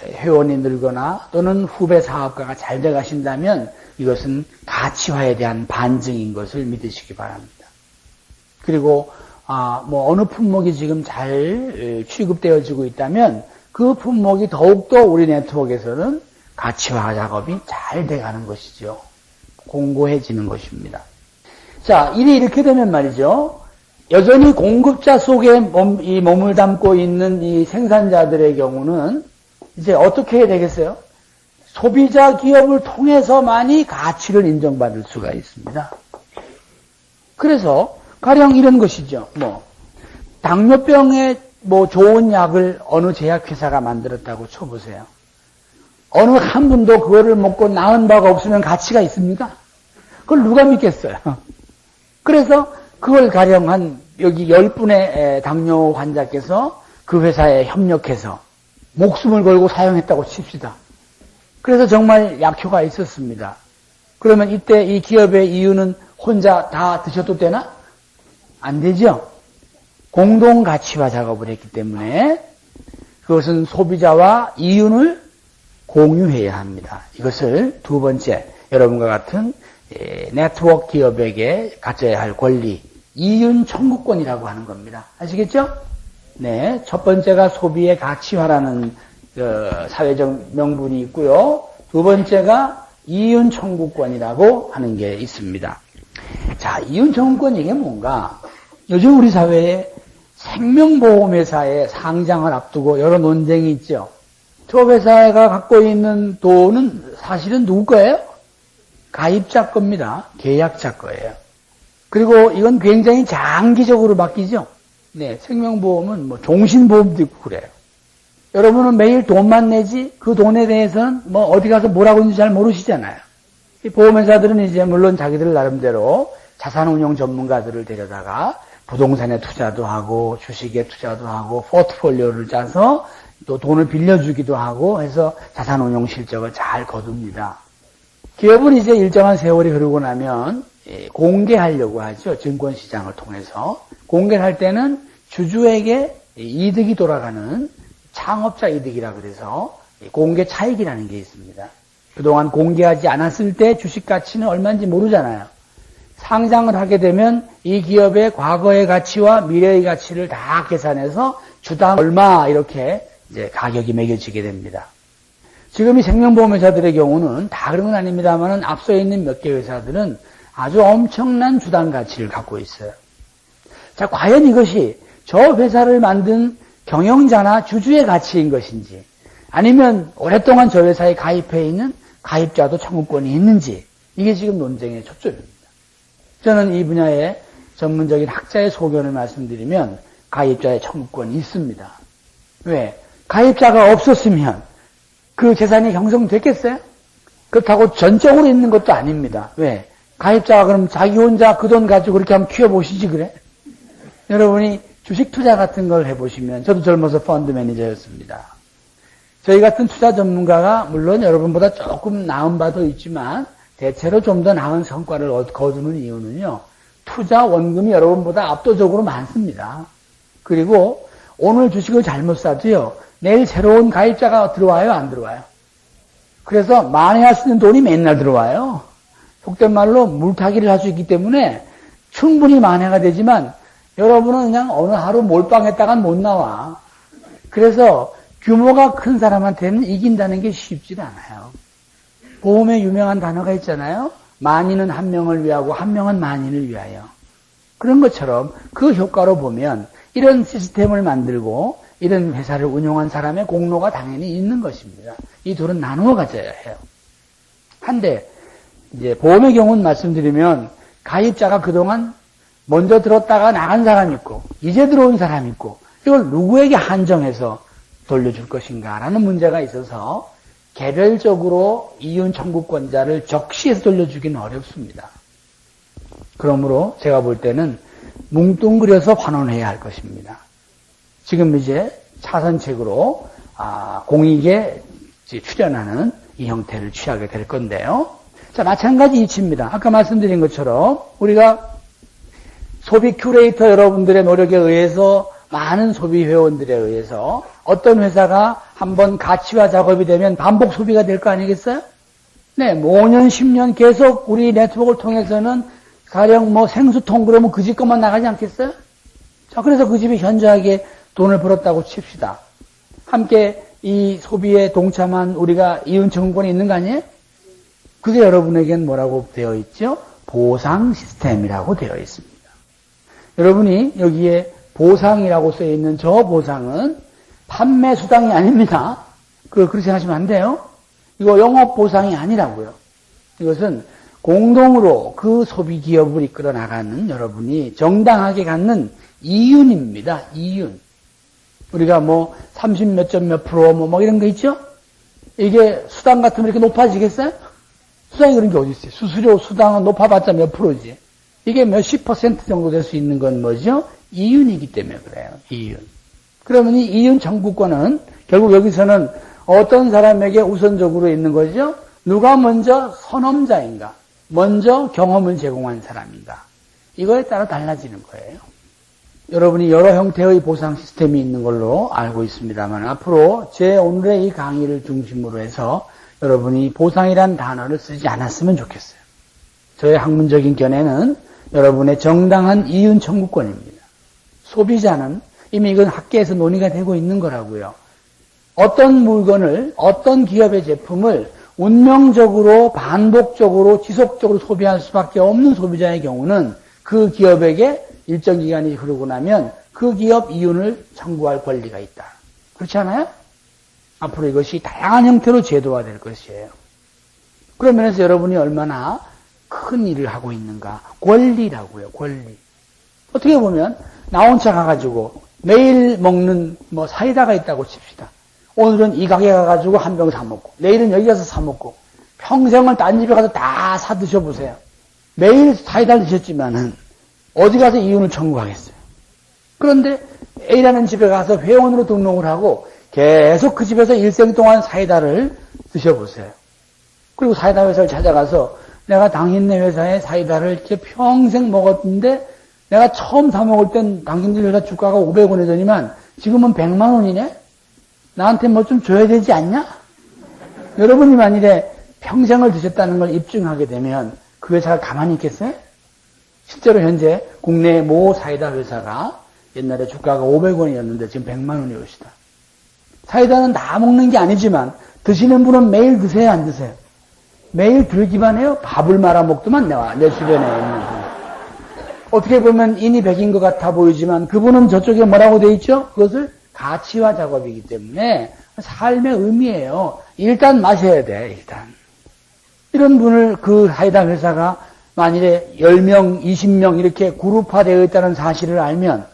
회원이 늘거나 또는 후배 사업가가 잘 돼 가신다면 이것은 가치화에 대한 반증인 것을 믿으시기 바랍니다. 그리고 어느 품목이 지금 잘 취급되어지고 있다면 그 품목이 더욱더 우리 네트워크에서는 가치화 작업이 잘 돼가는 것이죠. 공고해지는 것입니다. 자, 일이 이렇게 되면 말이죠. 여전히 공급자 속에 몸을 담고 있는 이 생산자들의 경우는 이제 어떻게 해야 되겠어요? 소비자 기업을 통해서만이 가치를 인정받을 수가 있습니다. 그래서 가령 이런 것이죠. 당뇨병에 좋은 약을 어느 제약회사가 만들었다고 쳐보세요. 어느 한 분도 그거를 먹고 나은 바가 없으면 가치가 있습니까? 그걸 누가 믿겠어요? 그래서 그걸 가령 여기 10분의 당뇨 환자께서 그 회사에 협력해서 목숨을 걸고 사용했다고 칩시다. 그래서 정말 약효가 있었습니다. 그러면 이때 이 기업의 이유는 혼자 다 드셔도 되나? 안 되죠? 공동 가치화 작업을 했기 때문에 그것은 소비자와 이윤을 공유해야 합니다. 이것을 두 번째, 여러분과 같은 네트워크 기업에게 가져야 할 권리, 이윤 청구권이라고 하는 겁니다. 아시겠죠? 네, 첫 번째가 소비의 가치화라는 사회적 명분이 있고요. 두 번째가 이윤 청구권이라고 하는 게 있습니다. 자, 이윤 청구권 이게 뭔가? 요즘 우리 사회에 생명보험회사의 상장을 앞두고 여러 논쟁이 있죠. 저 회사가 갖고 있는 돈은 사실은 누구 거예요? 가입자 겁니다. 계약자 거예요. 그리고 이건 굉장히 장기적으로 바뀌죠. 네, 생명보험은 종신보험도 있고 그래요. 여러분은 매일 돈만 내지 그 돈에 대해서는 어디 가서 뭐라고 하는지 잘 모르시잖아요. 이 보험회사들은 이제 물론 자기들 나름대로 자산운용 전문가들을 데려다가 부동산에 투자도 하고 주식에 투자도 하고 포트폴리오를 짜서 또 돈을 빌려주기도 하고 해서 자산운용 실적을 잘 거둡니다. 기업은 이제 일정한 세월이 흐르고 나면 공개하려고 하죠. 증권시장을 통해서. 공개를 할 때는 주주에게 이득이 돌아가는 창업자 이득이라 그래서 공개 차익이라는 게 있습니다. 그동안 공개하지 않았을 때 주식 가치는 얼마인지 모르잖아요. 상장을 하게 되면 이 기업의 과거의 가치와 미래의 가치를 다 계산해서 주당 얼마 이렇게 이제 가격이 매겨지게 됩니다. 지금 이 생명보험 회사들의 경우는 다 그런 건 아닙니다만 앞서 있는 몇 개 회사들은 아주 엄청난 주당 가치를 갖고 있어요. 자, 과연 이것이 저 회사를 만든 경영자나 주주의 가치인 것인지 아니면 오랫동안 저 회사에 가입해 있는 가입자도 청구권이 있는지 이게 지금 논쟁의 초점입니다. 저는 이 분야의 전문적인 학자의 소견을 말씀드리면 가입자의 청구권이 있습니다. 왜? 가입자가 없었으면 그 재산이 형성됐겠어요? 그렇다고 전적으로 있는 것도 아닙니다. 왜? 가입자가 그럼 자기 혼자 그 돈 가지고 그렇게 한번 키워보시지 그래? 여러분이 주식 투자 같은 걸 해보시면 저도 젊어서 펀드 매니저였습니다. 저희 같은 투자 전문가가 물론 여러분보다 조금 나은 바도 있지만 대체로 좀 더 나은 성과를 거두는 이유는요. 투자 원금이 여러분보다 압도적으로 많습니다. 그리고 오늘 주식을 잘못 사도요. 내일 새로운 가입자가 들어와요? 안 들어와요? 그래서 만회할 수 있는 돈이 맨날 들어와요. 속된 말로 물타기를 할 수 있기 때문에 충분히 만회가 되지만 여러분은 그냥 어느 하루 몰빵했다간 못 나와. 그래서 규모가 큰 사람한테는 이긴다는 게 쉽지 않아요. 보험에 유명한 단어가 있잖아요. 만인은 한 명을 위하고 한 명은 만인을 위하여. 그런 것처럼 그 효과로 보면 이런 시스템을 만들고 이런 회사를 운영한 사람의 공로가 당연히 있는 것입니다. 이 둘은 나누어 가져야 해요. 한데 이제 보험의 경우는 말씀드리면 가입자가 그동안 먼저 들었다가 나간 사람이 있고 이제 들어온 사람이 있고 이걸 누구에게 한정해서 돌려줄 것인가라는 문제가 있어서 개별적으로 이윤 청구권자를 적시해서 돌려주기는 어렵습니다. 그러므로 제가 볼 때는 뭉뚱그려서 환원해야 할 것입니다. 지금 이제 차선책으로 공익에 출연하는 이 형태를 취하게 될 건데요. 자, 마찬가지 이치입니다. 아까 말씀드린 것처럼 우리가 소비 큐레이터 여러분들의 노력에 의해서 많은 소비 회원들에 의해서 어떤 회사가 한번 가치화 작업이 되면 반복 소비가 될 거 아니겠어요? 네, 5년, 10년 계속 우리 네트워크를 통해서는 가령 생수통 그러면 그 집 것만 나가지 않겠어요? 자, 그래서 그 집이 현저하게 돈을 벌었다고 칩시다. 함께 이 소비에 동참한 우리가 이윤 청구권이 있는 거 아니에요? 그게 여러분에겐 뭐라고 되어 있죠? 보상 시스템이라고 되어 있습니다. 여러분이 여기에 보상이라고 써 있는 저 보상은 판매 수당이 아닙니다. 그렇게 생각하시면 안 돼요. 이거 영업 보상이 아니라고요. 이것은 공동으로 그 소비 기업을 이끌어 나가는 여러분이 정당하게 갖는 이윤입니다. 이윤. 우리가 30 몇 점 몇 프로 이런 거 있죠? 이게 수당 같으면 이렇게 높아지겠어요? 수당이 그런 게 어디 있어요? 수수료 수당은 높아봤자 몇 프로지. 이게 몇십 % 정도 될 수 있는 건 뭐죠? 이윤이기 때문에 그래요. 이윤. 그러면 이 이윤 청구권은 결국 여기서는 어떤 사람에게 우선적으로 있는 거죠? 누가 먼저 선험자인가? 먼저 경험을 제공한 사람인가? 이거에 따라 달라지는 거예요. 여러분이 여러 형태의 보상 시스템이 있는 걸로 알고 있습니다만 앞으로 제 오늘의 이 강의를 중심으로 해서 여러분이 보상이란 단어를 쓰지 않았으면 좋겠어요. 저의 학문적인 견해는 여러분의 정당한 이윤 청구권입니다. 소비자는 이미 이건 학계에서 논의가 되고 있는 거라고요. 어떤 물건을, 어떤 기업의 제품을 운명적으로, 반복적으로, 지속적으로 소비할 수밖에 없는 소비자의 경우는 그 기업에게 일정 기간이 흐르고 나면 그 기업 이윤을 청구할 권리가 있다. 그렇지 않아요? 앞으로 이것이 다양한 형태로 제도화될 것이에요. 그런 면에서 여러분이 얼마나 큰 일을 하고 있는가. 권리라고요, 권리. 어떻게 보면 나 혼자 가가지고 매일 먹는 사이다가 있다고 칩시다. 오늘은 이 가게 가가지고 한 병 사 먹고 내일은 여기 가서 사 먹고 평생을 딴 집에 가서 다 사 드셔보세요. 매일 사이다를 드셨지만은 어디 가서 이윤을 청구하겠어요. 그런데 A라는 집에 가서 회원으로 등록을 하고 계속 그 집에서 일생 동안 사이다를 드셔보세요. 그리고 사이다 회사를 찾아가서 내가 당신네 회사의 사이다를 이렇게 평생 먹었는데 내가 처음 사 먹을 땐 당신들 회사 주가가 500원이더니만 지금은 100만 원이네? 나한테 뭐 좀 줘야 되지 않냐? 여러분이 만일에 평생을 드셨다는 걸 입증하게 되면 그 회사가 가만히 있겠어요? 실제로 현재 국내 모 사이다 회사가 옛날에 주가가 500원이었는데 지금 100만 원이 오시다. 사이다는 다 먹는 게 아니지만 드시는 분은 매일 드세요, 안 드세요? 매일 들기만 해요? 밥을 말아 먹더만 내 주변에 있는 분. 어떻게 보면 인이 백인 것 같아 보이지만 그분은 저쪽에 뭐라고 돼 있죠? 그것을 가치화 작업이기 때문에 삶의 의미예요. 일단 마셔야 돼, 일단. 이런 분을 그 사이다 회사가 만일에 10명, 20명 이렇게 그룹화되어 있다는 사실을 알면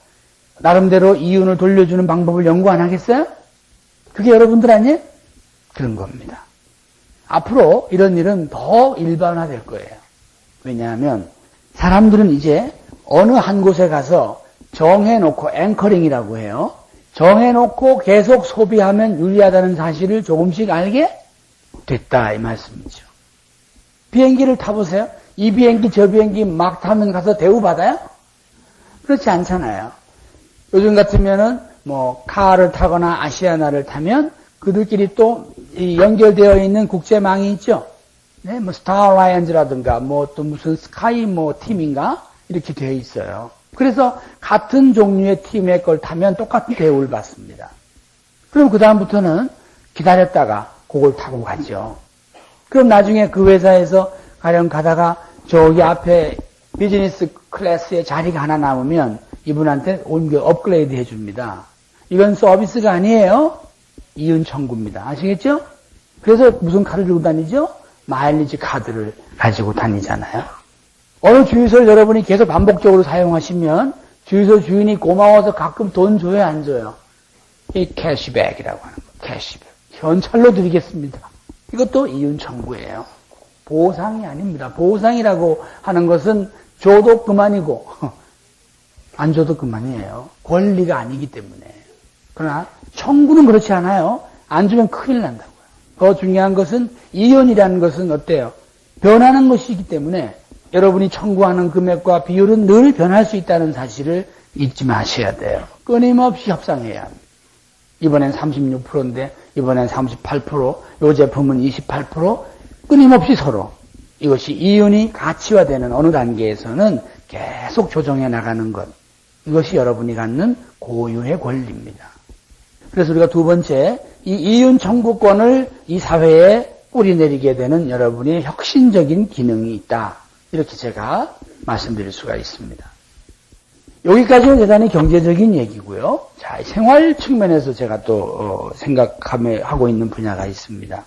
나름대로 이윤을 돌려주는 방법을 연구 안 하겠어요? 그게 여러분들 아니에요? 그런 겁니다. 앞으로 이런 일은 더 일반화될 거예요. 왜냐하면 사람들은 이제 어느 한 곳에 가서 정해놓고 앵커링이라고 해요. 정해놓고 계속 소비하면 유리하다는 사실을 조금씩 알게 됐다 이 말씀이죠. 비행기를 타보세요. 이 비행기 저 비행기 막 타면 가서 대우받아요? 그렇지 않잖아요. 요즘 같으면은 뭐 카를 타거나 아시아나를 타면 그들끼리 또 연결되어 있는 국제망이 있죠. 네, 뭐 스타라이언즈라든가 뭐 또 무슨 스카이 뭐 팀인가 이렇게 되어 있어요. 그래서 같은 종류의 팀의 걸 타면 똑같은 대우를 받습니다. 그럼 그 다음부터는 기다렸다가 그걸 타고 가죠. 그럼 나중에 그 회사에서 가령 가다가 저기 앞에 비즈니스 클래스에 자리가 하나 남으면 이분한테 옮겨 업그레이드 해줍니다. 이건 서비스가 아니에요. 이윤 청구입니다. 아시겠죠? 그래서 무슨 카드를 들고 다니죠? 마일리지 카드를 가지고 다니잖아요. 어느 주유소를 여러분이 계속 반복적으로 사용하시면 주유소 주인이 고마워서 가끔 돈 줘요, 안 줘요? 이 캐시백이라고 하는 거. 캐시백. 현찰로 드리겠습니다. 이것도 이윤 청구예요. 보상이 아닙니다. 보상이라고 하는 것은 줘도 그만이고 안 줘도 그만이에요. 권리가 아니기 때문에. 그러나 청구는 그렇지 않아요. 안 주면 큰일 난다고요. 더 중요한 것은 이윤이라는 것은 어때요? 변하는 것이기 때문에 여러분이 청구하는 금액과 비율은 늘 변할 수 있다는 사실을 잊지 마셔야 돼요. 끊임없이 협상해야 합니다. 이번엔 36%인데 이번엔 38%, 이 제품은 28%, 끊임없이 서로 이것이 이윤이 가치화되는 어느 단계에서는 계속 조정해 나가는 것. 이것이 여러분이 갖는 고유의 권리입니다. 그래서 우리가 두 번째, 이 이윤 청구권을 이 사회에 뿌리내리게 되는 여러분의 혁신적인 기능이 있다. 이렇게 제가 말씀드릴 수가 있습니다. 여기까지는 대단히 경제적인 얘기고요. 자, 생활 측면에서 제가 또 생각하고 있는 분야가 있습니다.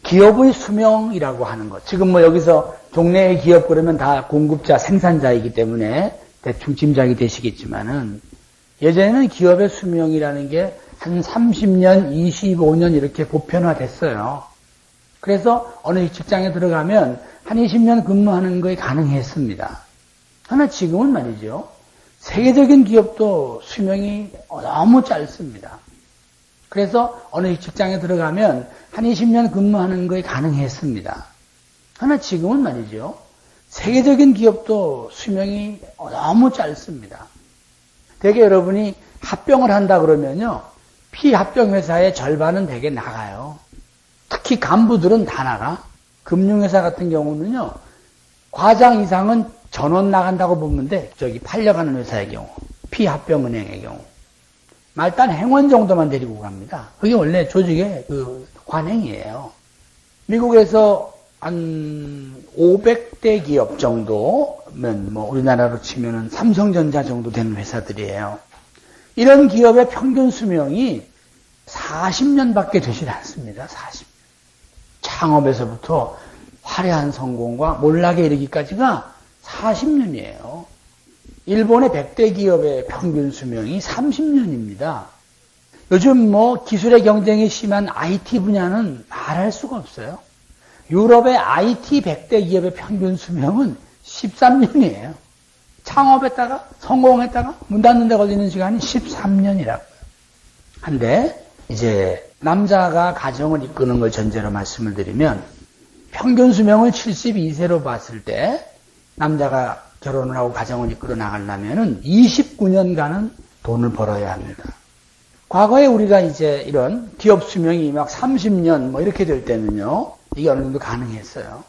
기업의 수명이라고 하는 것. 지금 뭐 여기서 동네의 기업 그러면 다 공급자, 생산자이기 때문에 대충 짐작이 되시겠지만은 예전에는 기업의 수명이라는 게 한 30년, 25년 이렇게 보편화됐어요. 그래서 어느 직장에 들어가면 한 20년 근무하는 거에 가능했습니다. 그러나 지금은 말이죠. 세계적인 기업도 수명이 너무 짧습니다. 그래서 어느 직장에 들어가면 한 20년 근무하는 거에 가능했습니다. 그러나 지금은 말이죠. 세계적인 기업도 수명이 너무 짧습니다. 대개 여러분이 합병을 한다 그러면요. 피합병 회사의 절반은 대개 나가요. 특히 간부들은 다 나가. 금융회사 같은 경우는요. 과장 이상은 전원 나간다고 보면 돼. 저기 팔려가는 회사의 경우. 피합병은행의 경우. 말단 행원 정도만 데리고 갑니다. 그게 원래 조직의 그 관행이에요. 미국에서 한 500대 기업 정도면 뭐 우리나라로 치면은 삼성전자 정도 되는 회사들이에요. 이런 기업의 평균 수명이 40년밖에 되질 않습니다. 40년. 창업에서부터 화려한 성공과 몰락에 이르기까지가 40년이에요. 일본의 100대 기업의 평균 수명이 30년입니다. 요즘 뭐 기술의 경쟁이 심한 IT 분야는 말할 수가 없어요. 유럽의 IT 100대 기업의 평균 수명은 13년이에요. 창업했다가 성공했다가 문 닫는 데 걸리는 시간이 13년이라고요. 한데 이제 남자가 가정을 이끄는 걸 전제로 말씀을 드리면 평균 수명을 72세로 봤을 때 남자가 결혼을 하고 가정을 이끌어 나가려면은 29년간은 돈을 벌어야 합니다. 과거에 우리가 이제 이런 기업 수명이 막 30년 뭐 이렇게 될 때는요, 이게 어느 정도 가능했어요.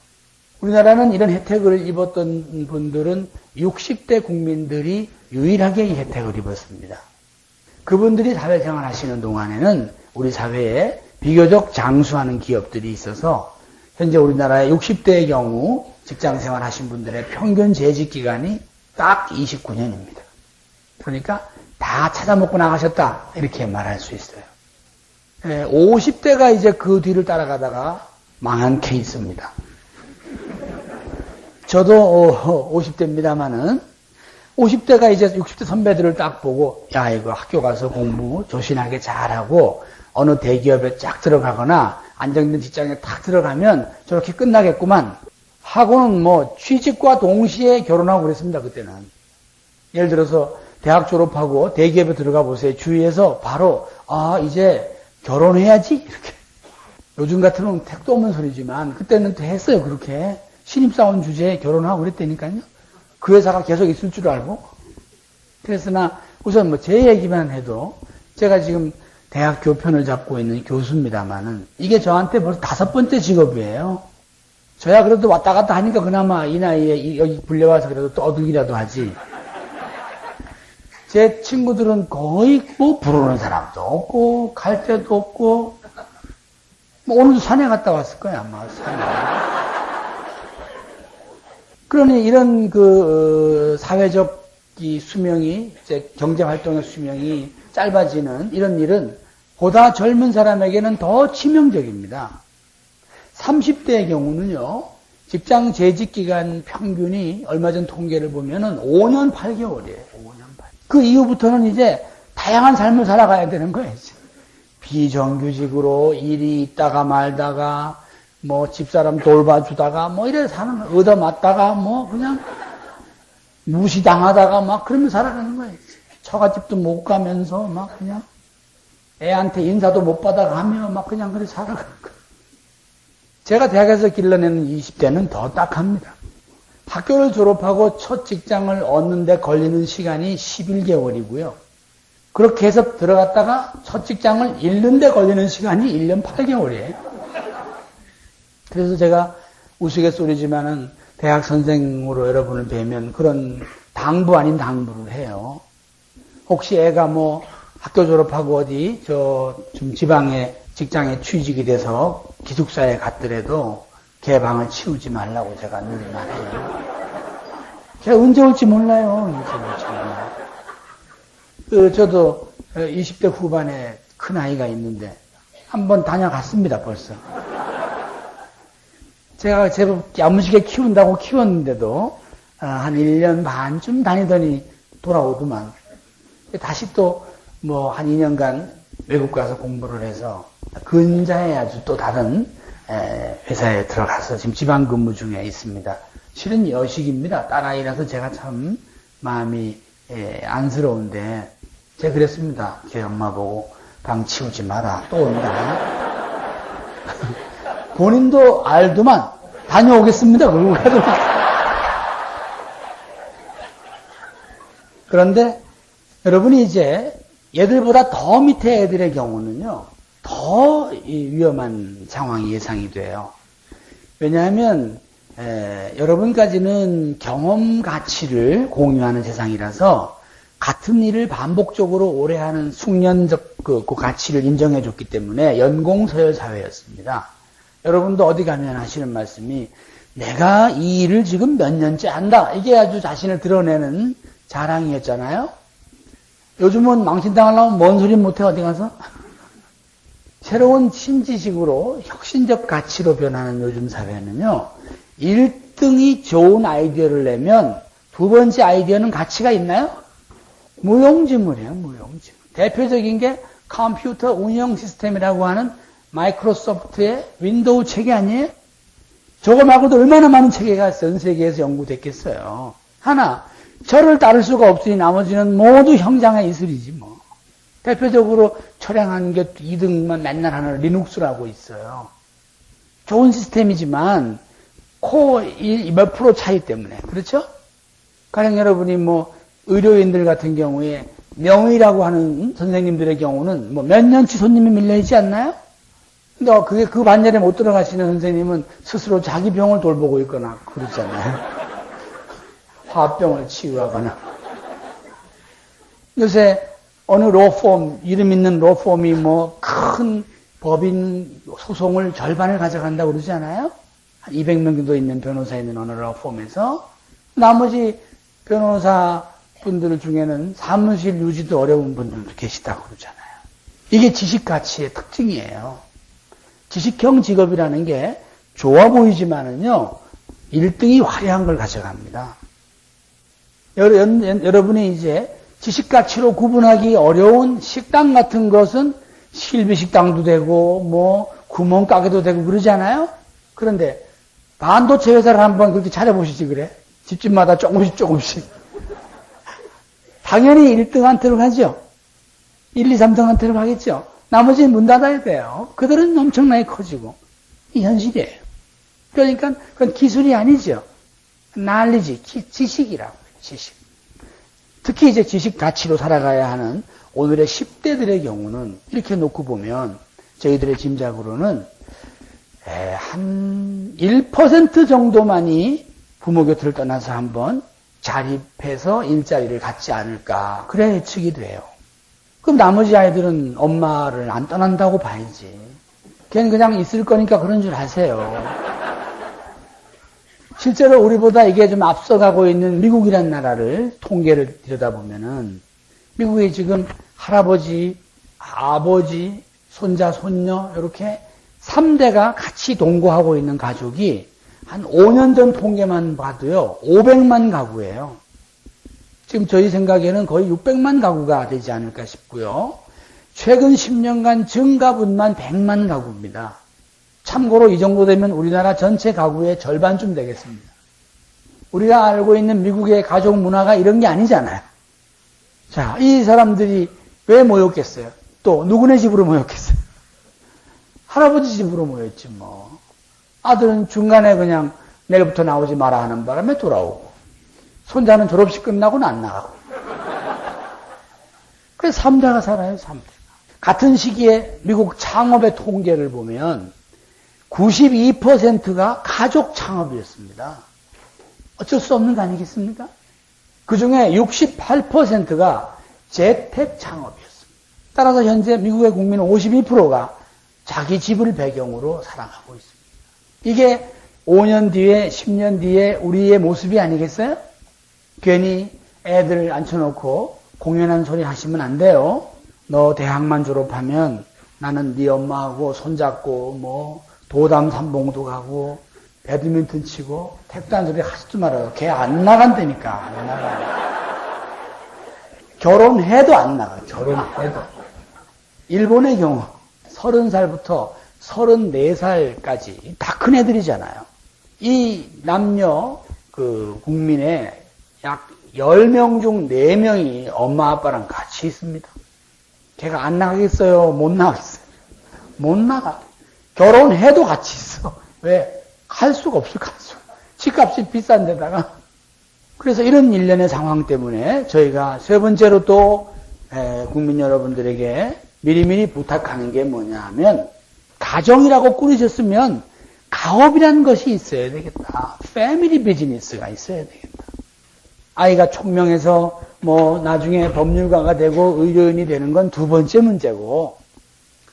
우리나라는 이런 혜택을 입었던 분들은 60대 국민들이 유일하게 이 혜택을 입었습니다. 그분들이 사회생활 하시는 동안에는 우리 사회에 비교적 장수하는 기업들이 있어서 현재 우리나라의 60대의 경우 직장생활 하신 분들의 평균 재직기간이 딱 29년입니다. 그러니까 다 찾아먹고 나가셨다 이렇게 말할 수 있어요. 50대가 이제 그 뒤를 따라가다가 망한 케이스입니다. 저도 50대입니다만은 50대가 이제 60대 선배들을 딱 보고 야 이거 학교 가서 공부 조신하게 잘하고 어느 대기업에 쫙 들어가거나 안정된 직장에 탁 들어가면 저렇게 끝나겠구만 하고는 뭐 취직과 동시에 결혼하고 그랬습니다. 그때는. 예를 들어서 대학 졸업하고 대기업에 들어가 보세요. 주위에서 바로 이제 결혼해야지 이렇게. 요즘 같으면 택도 없는 소리지만 그때는 또 했어요. 그렇게. 신입사원 주제에 결혼하고 그랬다니까요. 그 회사가 계속 있을 줄 알고. 그래서나 우선 뭐 제 얘기만 해도 제가 지금 대학 교편을 잡고 있는 교수입니다만은 이게 저한테 벌써 5번째 직업이에요. 저야 그래도 왔다 갔다 하니까 그나마 이 나이에 여기 불려와서 그래도 떠들기라도 하지. 제 친구들은 거의 뭐 부르는 사람도 없고 갈 데도 없고 뭐 오늘도 산에 갔다 왔을 거야 아마 산에. 그러니 이런 그 사회적 이 수명이 이제 경제 활동의 수명이 짧아지는 이런 일은 보다 젊은 사람에게는 더 치명적입니다. 30대의 경우는요, 직장 재직 기간 평균이 얼마 전 통계를 보면은 5년 8개월이에요. 5년 8개월. 그 이후부터는 이제 다양한 삶을 살아가야 되는 거예요. 비정규직으로 일이 있다가 말다가 뭐 집사람 돌봐주다가 뭐 이래 사는 거 얻어맞다가 뭐 그냥 무시당하다가 막 그러면 살아가는 거예요. 처갓집도 못 가면서 막 그냥 애한테 인사도 못 받아가며 막 그냥 그래 살아가는 거예요. 제가 대학에서 길러내는 20대는 더 딱합니다. 학교를 졸업하고 첫 직장을 얻는데 걸리는 시간이 11개월이고요. 그렇게 해서 들어갔다가 첫 직장을 잃는데 걸리는 시간이 1년 8개월이에요. 그래서 제가 우스갯소리지만은 대학 선생으로 여러분을 뵈면 그런 당부 아닌 당부를 해요. 혹시 애가 뭐 학교 졸업하고 어디 좀 지방의 직장에 취직이 돼서 기숙사에 갔더라도 걔 방을 치우지 말라고 제가 늘 말해요. 걔가 언제 올지 몰라요. 언제 올지 몰라요. 저도 20대 후반에 큰 아이가 있는데 한번 다녀갔습니다. 벌써. 제가 제법 야무지게 키운다고 키웠는데도 한 1년 반쯤 다니더니 돌아오더만. 다시 또 뭐 한 2년간 외국 가서 공부를 해서 근자에 아주 또 다른 회사에 들어가서 지금 지방 근무 중에 있습니다. 실은 여식입니다. 딸아이라서 제가 참 마음이 안쓰러운데 제가 그랬습니다. 걔 엄마 보고 방 치우지 마라. 또 온다. 본인도 알더만 다녀오겠습니다. 그러고 가더만. 그런데 여러분이 이제 얘들보다 더 밑에 애들의 경우는요. 더 위험한 상황이 예상이 돼요. 왜냐하면 여러분까지는 경험 가치를 공유하는 세상이라서 같은 일을 반복적으로 오래 하는 숙련적 그 가치를 인정해 줬기 때문에 연공서열 사회였습니다. 여러분도 어디 가면 하시는 말씀이 내가 이 일을 지금 몇 년째 한다. 이게 아주 자신을 드러내는 자랑이었잖아요. 요즘은 망신당하려면 뭔 소리 못해 어디 가서. 새로운 신지식으로 혁신적 가치로 변하는 요즘 사회는요. 1등이 좋은 아이디어를 내면 두 번째 아이디어는 가치가 있나요? 무용지물이에요. 무용지물. 대표적인 게 컴퓨터 운영 시스템이라고 하는 마이크로소프트의 윈도우 체계 아니에요? 저거 말고도 얼마나 많은 체계가 전 세계에서 연구됐겠어요. 하나, 저를 따를 수가 없으니 나머지는 모두 형상의 이슬이지 뭐. 대표적으로 처량한 게 2등만 맨날 하는 리눅스라고 있어요. 좋은 시스템이지만 코어 몇 프로 차이 때문에. 그렇죠? 가령 여러분이 뭐 의료인들 같은 경우에 명의라고 하는 선생님들의 경우는 뭐 몇 년치 손님이 밀려있지 않나요? 근데 그게 그 반열에 못 들어가시는 선생님은 스스로 자기 병을 돌보고 있거나 그렇잖아요. 화병을 치유하거나. 요새 어느 로펌, 이름 있는 로펌이 뭐 큰 법인 소송을 절반을 가져간다고 그러지 않아요? 한 200명 정도 있는 변호사 있는 어느 로펌에서 나머지 변호사 분들 중에는 사무실 유지도 어려운 분들도 계시다고 그러잖아요. 이게 지식 가치의 특징이에요. 지식형 직업이라는 게 좋아 보이지만은요, 1등이 화려한 걸 가져갑니다. 여러분이 이제 지식 가치로 구분하기 어려운 식당 같은 것은 실비 식당도 되고, 뭐, 구멍가게도 되고 그러잖아요? 그런데 반도체 회사를 한번 그렇게 찾아보시지, 그래? 집집마다 조금씩. 당연히 1등한테로 가죠. 1, 2, 3등한테로 가겠죠. 나머지는 문 닫아야 돼요. 그들은 엄청나게 커지고. 이 현실이에요. 그러니까 그건 기술이 아니죠. 난리지, 지식이라고. 지식. 특히 이제 지식 가치로 살아가야 하는 오늘의 10대들의 경우는 이렇게 놓고 보면 저희들의 짐작으로는 한 1% 정도만이 부모 곁을 떠나서 한번 자립해서 일자리를 갖지 않을까. 그래 예측이 돼요. 그럼 나머지 아이들은 엄마를 안 떠난다고 봐야지. 걔는 그냥 있을 거니까 그런 줄 아세요. 실제로 우리보다 이게 좀 앞서가고 있는 미국이라는 나라를 통계를 들여다보면은 미국이 지금 할아버지, 아버지, 손자, 손녀 이렇게 3대가 같이 동거하고 있는 가족이 한 5년 전 통계만 봐도요 500만 가구예요. 지금 저희 생각에는 거의 600만 가구가 되지 않을까 싶고요. 최근 10년간 증가분만 100만 가구입니다. 참고로 이 정도 되면 우리나라 전체 가구의 절반쯤 되겠습니다. 우리가 알고 있는 미국의 가족 문화가 이런 게 아니잖아요. 자, 이 사람들이 왜 모였겠어요? 또 누구네 집으로 모였겠어요? 할아버지 집으로 모였지 뭐. 아들은 중간에 그냥 내일부터 나오지 마라 하는 바람에 돌아오고 손자는 졸업식 끝나고는 안 나가고. 그래서 3대가 살아요. 3대. 같은 시기에 미국 창업의 통계를 보면 92%가 가족 창업이었습니다. 어쩔 수 없는 거 아니겠습니까? 그 중에 68%가 재택 창업이었습니다. 따라서 현재 미국의 국민 52%가 자기 집을 배경으로 살아가고 있습니다. 이게 5년 뒤에 10년 뒤에 우리의 모습이 아니겠어요? 괜히 애들 앉혀놓고 공연한 소리 하시면 안 돼요. 너 대학만 졸업하면 나는 네 엄마하고 손잡고 뭐 도담 삼봉도 가고 배드민턴 치고 택단 소리 하지도 말아요. 걔 안 나간다니까. 안 나가. 결혼해도 안 나가. 결혼해도. 일본의 경우 30살부터 34살까지 다 큰 애들이잖아요. 이 남녀 국민의 약 10명 중 4명이 엄마 아빠랑 같이 있습니다. 걔가 안 나가겠어요? 못 나가겠어요? 못 나가. 결혼해도 같이 있어. 왜? 갈 수가 없어, 갈 수가. 집값이 비싼 데다가. 그래서 이런 일련의 상황 때문에 저희가 세 번째로 또 국민 여러분들에게 미리미리 부탁하는 게 뭐냐 하면 가정이라고 꾸리셨으면 가업이라는 것이 있어야 되겠다. 패밀리 비즈니스가 있어야 되겠다. 아이가 총명해서 뭐 나중에 법률가가 되고 의료인이 되는 건 두 번째 문제고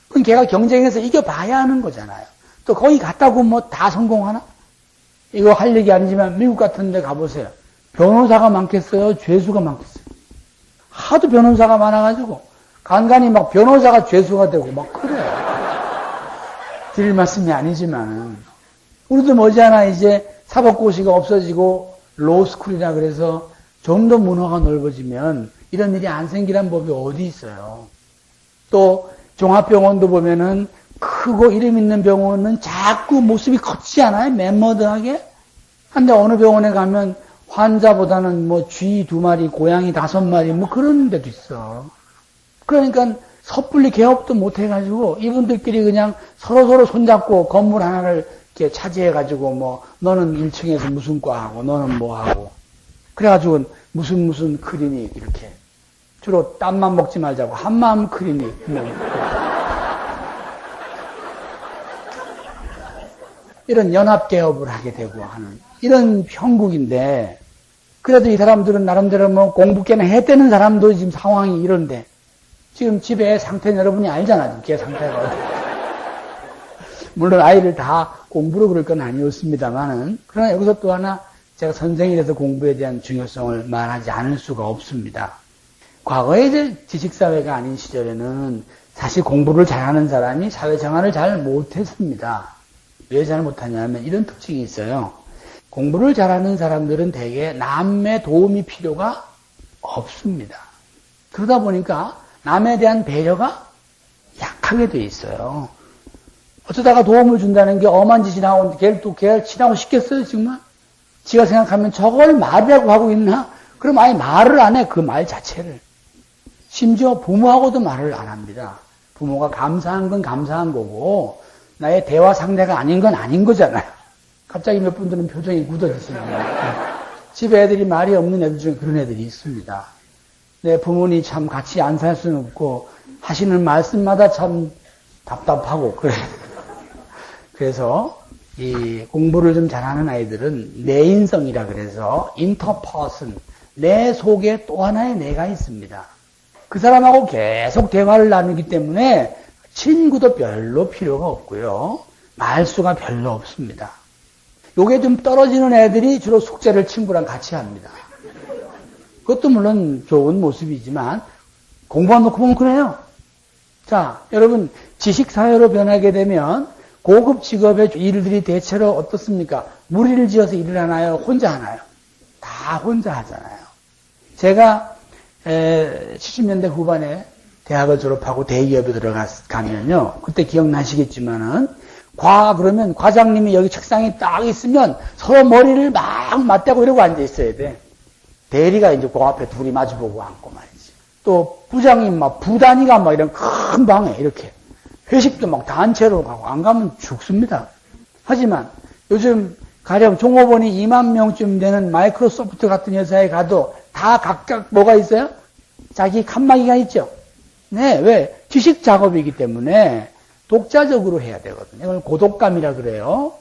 그건 걔가 경쟁에서 이겨봐야 하는 거잖아요. 또 거기 갔다고 뭐 다 성공하나? 이거 할 얘기 아니지만 미국 같은 데 가보세요. 변호사가 많겠어요? 죄수가 많겠어요? 하도 변호사가 많아가지고 간간히 막 변호사가 죄수가 되고 막 그래요. 드릴 말씀이 아니지만 우리도 머지않아 이제 사법고시가 없어지고 로스쿨이라 그래서 좀 더 문화가 넓어지면 이런 일이 안 생기란 법이 어디 있어요. 또 종합병원도 보면은 크고 이름 있는 병원은 자꾸 모습이 컸지 않아요? 멤머드하게? 근데 어느 병원에 가면 환자보다는 뭐 쥐 2마리, 고양이 5마리 뭐 그런 데도 있어. 그러니까 섣불리 개업도 못 해가지고 이분들끼리 그냥 서로서로 손잡고 건물 하나를 이렇게 차지해가지고 뭐 너는 1층에서 무슨 과하고 너는 뭐하고 그래가지고 무슨 클리닉 이렇게 주로 땀만 먹지 말자고 한마음 클리닉 뭐 이런 연합개업을 하게 되고 하는 이런 형국인데 그래도 이 사람들은 나름대로 뭐 공부 꽤나 했다는 사람도 지금 상황이 이런데 지금 집에 상태는 여러분이 알잖아요. 걔 상태가. 물론 아이를 다 공부로 그럴 건 아니었습니다만은, 그러나 여기서 또 하나 제가 선생이 돼서 공부에 대한 중요성을 말하지 않을 수가 없습니다. 과거에 이제 지식사회가 아닌 시절에는 사실 공부를 잘하는 사람이 사회생활을 잘 못했습니다. 왜 잘 못하냐면 이런 특징이 있어요. 공부를 잘하는 사람들은 대개 남의 도움이 필요가 없습니다. 그러다 보니까 남에 대한 배려가 약하게 돼 있어요. 어쩌다가 도움을 준다는 게 엄한 짓이 나오는데 걔를 친하고 싶겠어요, 정말? 지가 생각하면 저걸 말이라고 하고 있나? 그럼 아예 말을 안 해, 그 말 자체를. 심지어 부모하고도 말을 안 합니다. 부모가 감사한 건 감사한 거고, 나의 대화 상대가 아닌 건 아닌 거잖아요. 갑자기 몇 분들은 표정이 굳어지시네요. 집에 애들이 말이 없는 애들 중에 그런 애들이 있습니다. 내 부모님 참 같이 안 살 수는 없고, 하시는 말씀마다 참 답답하고, 그래. 그래서, 이 공부를 좀 잘하는 아이들은 내인성이라 그래서, 인터퍼슨, 내 속에 또 하나의 내가 있습니다. 그 사람하고 계속 대화를 나누기 때문에 친구도 별로 필요가 없고요. 말수가 별로 없습니다. 요게 좀 떨어지는 애들이 주로 숙제를 친구랑 같이 합니다. 그것도 물론 좋은 모습이지만 공부한 놓고 보면 그래요. 자, 여러분 지식사회로 변하게 되면 고급 직업의 일들이 대체로 어떻습니까? 무리를 지어서 일을 하나요? 혼자 하나요? 다 혼자 하잖아요. 제가 70년대 후반에 대학을 졸업하고 대기업에 들어가면요. 그때 기억나시겠지만은 그러면 과장님이 여기 책상에 딱 있으면 서로 머리를 막 맞대고 이러고 앉아 있어야 돼. 대리가 이제 그 앞에 둘이 마주보고 앉고 말이지. 또 부장님 부단위가 이런 큰 방에 이렇게 회식도 단체로 가고 안 가면 죽습니다. 하지만 요즘 가령 종업원이 2만 명쯤 되는 마이크로소프트 같은 회사에 가도 다 각각 뭐가 있어요? 자기 칸막이가 있죠. 네, 왜? 지식 작업이기 때문에 독자적으로 해야 되거든요. 이걸 고독감이라 그래요.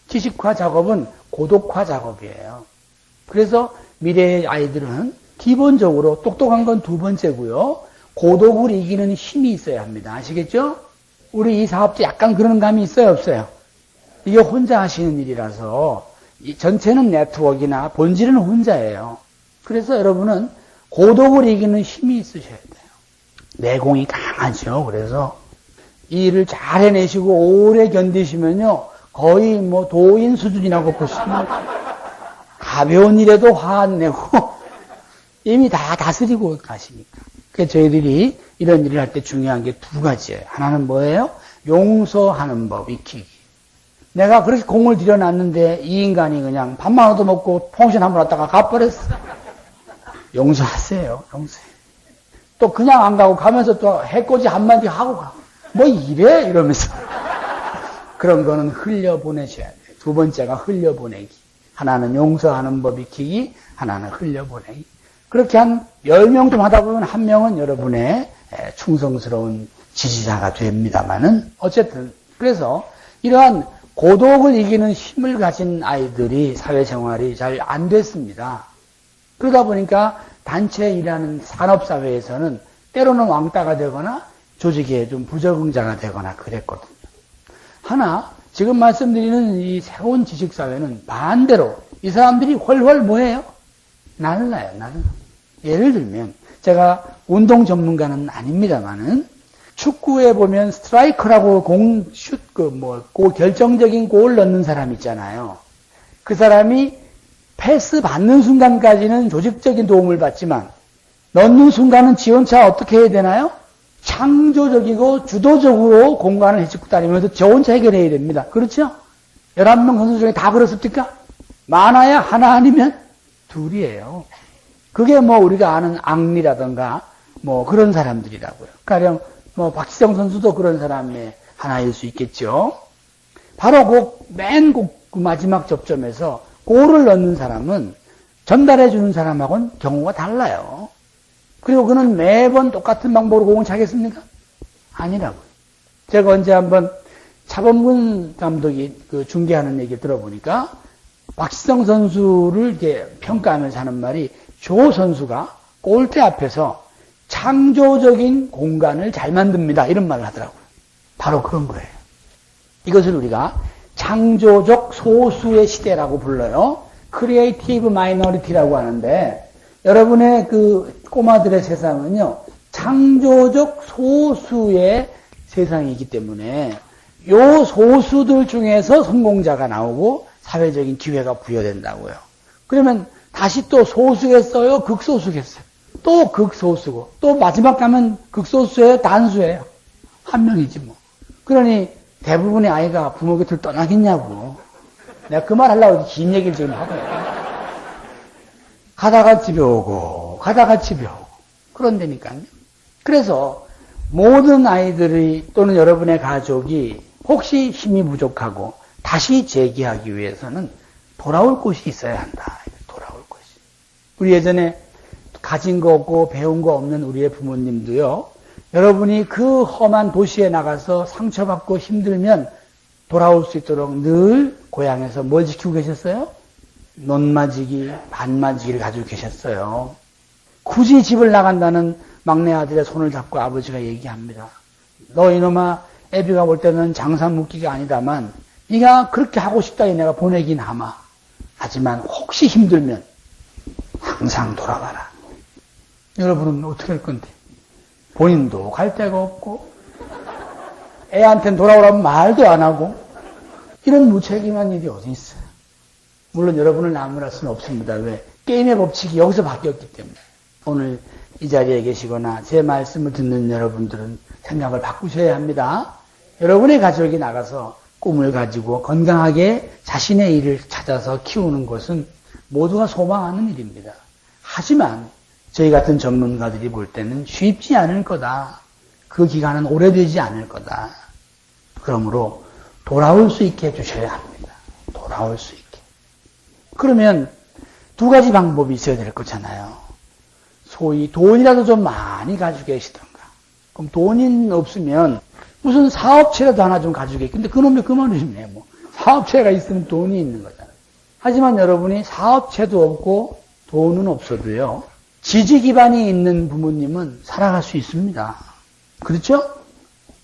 지식화 작업은 고독화 작업이에요. 그래서 미래의 아이들은 기본적으로 똑똑한 건 두 번째고요. 고독을 이기는 힘이 있어야 합니다. 아시겠죠? 우리 이 사업자 약간 그런 감이 있어요, 없어요? 이게 혼자 하시는 일이라서 이 전체는 네트워크나 본질은 혼자예요. 그래서 여러분은 고독을 이기는 힘이 있으셔야 돼요. 내공이 강하죠. 그래서 이 일을 잘 해내시고 오래 견디시면요. 거의 도인 수준이라고 보시면 가벼운 일에도 화 안 내고 이미 다 다스리고 가시니까. 그래서 저희들이 이런 일을 할 때 중요한 게 두 가지예요. 하나는 뭐예요? 용서하는 법 익히기. 내가 그렇게 공을 들여놨는데 이 인간이 그냥 밥만 얻어먹고 퐁신 한번 왔다가 가버렸어. 용서하세요. 용서해. 또 그냥 안 가고 가면서 또 해코지 한마디 하고 가. 뭐 이래? 이러면서. 그런 거는 흘려보내셔야 돼요. 두 번째가 흘려보내기. 하나는 용서하는 법 익히기, 하나는 흘려보내기. 그렇게 한 10명 좀 하다 보면 한 명은 여러분의 충성스러운 지지자가 됩니다만은 어쨌든 그래서 이러한 고독을 이기는 힘을 가진 아이들이 사회생활이 잘 안 됐습니다. 그러다 보니까 단체 일하는 산업사회에서는 때로는 왕따가 되거나 조직에 좀 부적응자가 되거나 그랬거든요. 하나 지금 말씀드리는 이 새로운 지식사회는 반대로 이 사람들이 훨훨 뭐예요? 날라요. 예를 들면 제가 운동 전문가는 아닙니다만은 축구에 보면 스트라이커라고 결정적인 골 넣는 사람 있잖아요. 그 사람이 패스 받는 순간까지는 조직적인 도움을 받지만 넣는 순간은 지 혼자 어떻게 해야 되나요? 창조적이고 주도적으로 공간을 헤치고 다니면서 저 혼자 해결해야 됩니다. 그렇죠? 11명 선수 중에 다 그렇습니까? 많아야 하나 아니면 둘이에요. 그게 우리가 아는 앙리라든가 그런 사람들이라고요. 가령 박지성 선수도 그런 사람의 하나일 수 있겠죠. 바로 그 마지막 접점에서 골을 넣는 사람은 전달해 주는 사람하고는 경우가 달라요. 그리고 그는 매번 똑같은 방법으로 공을 차겠습니까? 아니라고요. 제가 언제 한번 차범근 감독이 중계하는 얘기 들어보니까 박지성 선수를 이렇게 평가하면서 하는 말이 조 선수가 골대 앞에서 창조적인 공간을 잘 만듭니다. 이런 말을 하더라고요. 바로 그런 거예요. 이것을 우리가 창조적 소수의 시대라고 불러요. 크리에이티브 마이너리티라고 하는데, 여러분의 그 꼬마들의 세상은요, 창조적 소수의 세상이기 때문에 요 소수들 중에서 성공자가 나오고 사회적인 기회가 부여된다고요. 그러면 다시 또 소수겠어요? 극소수겠어요? 또 극소수고, 또 마지막 가면 극소수예요? 단수예요? 한 명이지 뭐. 그러니 대부분의 아이가 부모 곁을 떠나겠냐고. 내가 그 말 하려고 긴 얘기를 지금 하고요. 가다가 집에 오고, 가다가 집에 오고. 그런다니까요. 그래서 모든 아이들이 또는 여러분의 가족이 혹시 힘이 부족하고 다시 재기하기 위해서는 돌아올 곳이 있어야 한다. 돌아올 곳이. 우리 예전에 가진 거 없고 배운 거 없는 우리의 부모님도요. 여러분이 그 험한 도시에 나가서 상처받고 힘들면 돌아올 수 있도록 늘 고향에서 뭘 지키고 계셨어요? 논마지기, 밭마지기를 가지고 계셨어요. 굳이 집을 나간다는 막내 아들의 손을 잡고 아버지가 얘기합니다. 너 이놈아, 애비가 볼 때는 장사 묵기가 아니다만 네가 그렇게 하고 싶다니 내가 보내긴 하마. 하지만 혹시 힘들면 항상 돌아가라. 여러분은 어떻게 할 건데? 본인도 갈 데가 없고 애한테는 돌아오라면 말도 안 하고 이런 무책임한 일이 어디 있어요? 물론 여러분을 나무랄 수는 없습니다. 왜? 게임의 법칙이 여기서 바뀌었기 때문에. 오늘 이 자리에 계시거나 제 말씀을 듣는 여러분들은 생각을 바꾸셔야 합니다. 여러분의 가족이 나가서 꿈을 가지고 건강하게 자신의 일을 찾아서 키우는 것은 모두가 소망하는 일입니다. 하지만 저희 같은 전문가들이 볼 때는 쉽지 않을 거다. 그 기간은 오래되지 않을 거다. 그러므로 돌아올 수 있게 해주셔야 합니다. 돌아올 수 있게. 그러면 두 가지 방법이 있어야 될 거잖아요. 소위 돈이라도 좀 많이 가지고 계시던가. 그럼 돈이 없으면 무슨 사업체라도 하나 좀 가지고 계시. 근데 그놈이 그만이네. 뭐 사업체가 있으면 돈이 있는 거잖아요. 하지만 여러분이 사업체도 없고 돈은 없어도요. 지지 기반이 있는 부모님은 살아갈 수 있습니다. 그렇죠?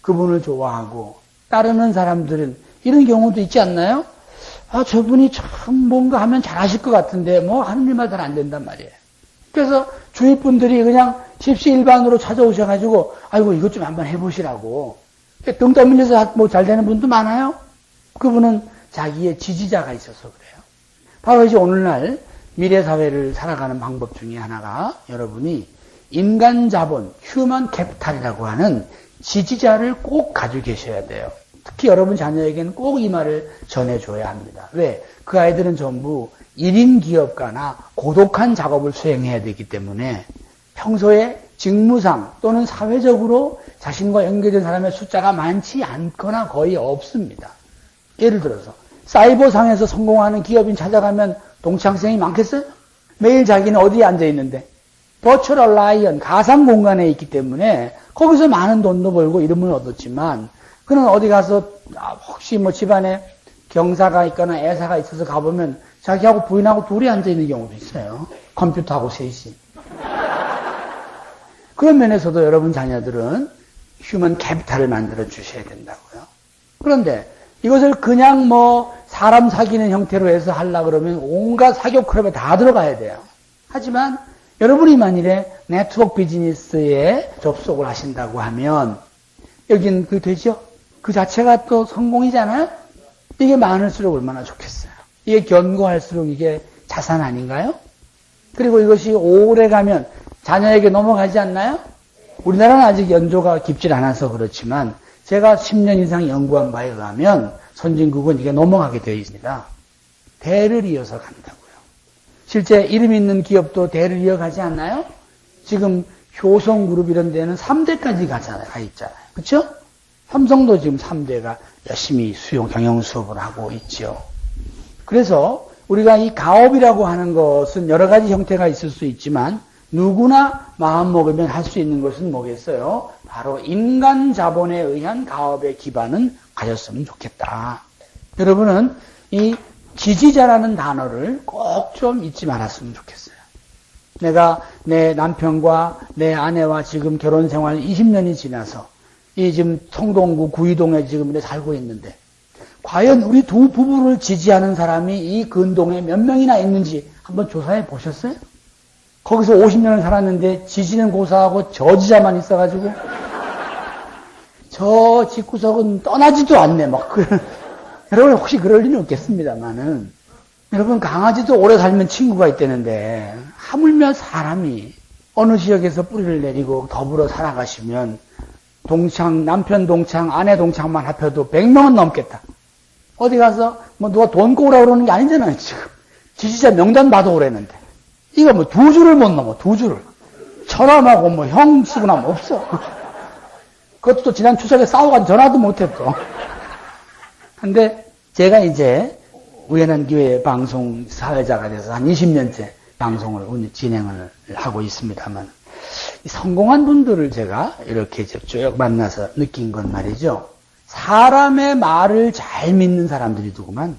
그분을 좋아하고 따르는 사람들은 이런 경우도 있지 않나요? 아, 저분이 참 뭔가 하면 잘하실 것 같은데 뭐 하는 일만 잘 안 된단 말이에요. 그래서 주위 분들이 그냥 십시일반으로 찾아오셔가지고 아이고 이것 좀 한번 해보시라고 등 떠밀려서 뭐 잘 되는 분도 많아요. 그분은 자기의 지지자가 있어서 그래요. 바로 이제 오늘날 미래 사회를 살아가는 방법 중에 하나가 여러분이 인간 자본, 휴먼 캐피탈이라고 하는 지지자를 꼭 가지고 계셔야 돼요. 특히 여러분 자녀에게는 꼭 이 말을 전해줘야 합니다. 왜? 그 아이들은 전부 1인 기업가나 고독한 작업을 수행해야 되기 때문에 평소에 직무상 또는 사회적으로 자신과 연계된 사람의 숫자가 많지 않거나 거의 없습니다. 예를 들어서 사이버상에서 성공하는 기업인 찾아가면 동창생이 많겠어요? 매일 자기는 어디에 앉아있는데? 버추얼 라이언, 가상 공간에 있기 때문에 거기서 많은 돈도 벌고 이름을 얻었지만 그는 어디 가서 혹시 뭐 집안에 경사가 있거나 애사가 있어서 가보면 자기하고 부인하고 둘이 앉아있는 경우도 있어요. 컴퓨터하고 셋이. 그런 면에서도 여러분 자녀들은 휴먼 캐피탈을 만들어 주셔야 된다고요. 그런데 이것을 그냥 뭐 사람 사귀는 형태로 해서 하려고 그러면 온갖 사교 클럽에 다 들어가야 돼요. 하지만 여러분이 만일에 네트워크 비즈니스에 접속을 하신다고 하면 여긴 그 되죠? 그 자체가 또 성공이잖아요? 이게 많을수록 얼마나 좋겠어요. 이게 견고할수록 이게 자산 아닌가요? 그리고 이것이 오래 가면 자녀에게 넘어가지 않나요? 우리나라는 아직 연조가 깊질 않아서 그렇지만 제가 10년 이상 연구한 바에 의하면 선진국은 이게 넘어가게 되어 있습니다. 대를 이어서 간다고요. 실제 이름 있는 기업도 대를 이어가지 않나요? 지금 효성그룹 이런 데는 3대까지 가 있잖아요. 그렇죠? 삼성도 지금 3대가 열심히 경영 수업을 하고 있죠. 그래서 우리가 이 가업이라고 하는 것은 여러 가지 형태가 있을 수 있지만 누구나 마음 먹으면 할 수 있는 것은 뭐겠어요? 바로 인간 자본에 의한 가업의 기반은 가졌으면 좋겠다. 여러분은 이 지지자라는 단어를 꼭 좀 잊지 말았으면 좋겠어요. 내가 내 남편과 내 아내와 지금 결혼 생활 20년이 지나서 이 지금 성동구 구이동에 지금 이렇게 살고 있는데 과연 우리 두 부부를 지지하는 사람이 이 근동에 몇 명이나 있는지 한번 조사해 보셨어요? 거기서 50년을 살았는데 지지는 고사하고 저지자만 있어가지고 저 집구석은 떠나지도 않네. 여러분 혹시 그럴 일은 없겠습니다만은 여러분 강아지도 오래 살면 친구가 있다는데 하물며 사람이 어느 지역에서 뿌리를 내리고 더불어 살아가시면 동창, 남편 동창, 아내 동창만 합해도 100명은 넘겠다. 어디 가서 뭐 누가 돈 꼬으라고 그러는 게 아니잖아요, 지금. 지지자 명단 봐도 오랬는데. 이거 뭐 2줄을 못 넘어, 2줄을. 처남하고 뭐 형 쓰고 나면 없어. 그것도 또 지난 추석에 싸워가지고 전화도 못했고. 근데 제가 이제 우연한 기회에 방송 사회자가 돼서 한 20년째 방송을 진행을 하고 있습니다만, 성공한 분들을 제가 이렇게 쭉 만나서 느낀 건 말이죠. 사람의 말을 잘 믿는 사람들이더구만,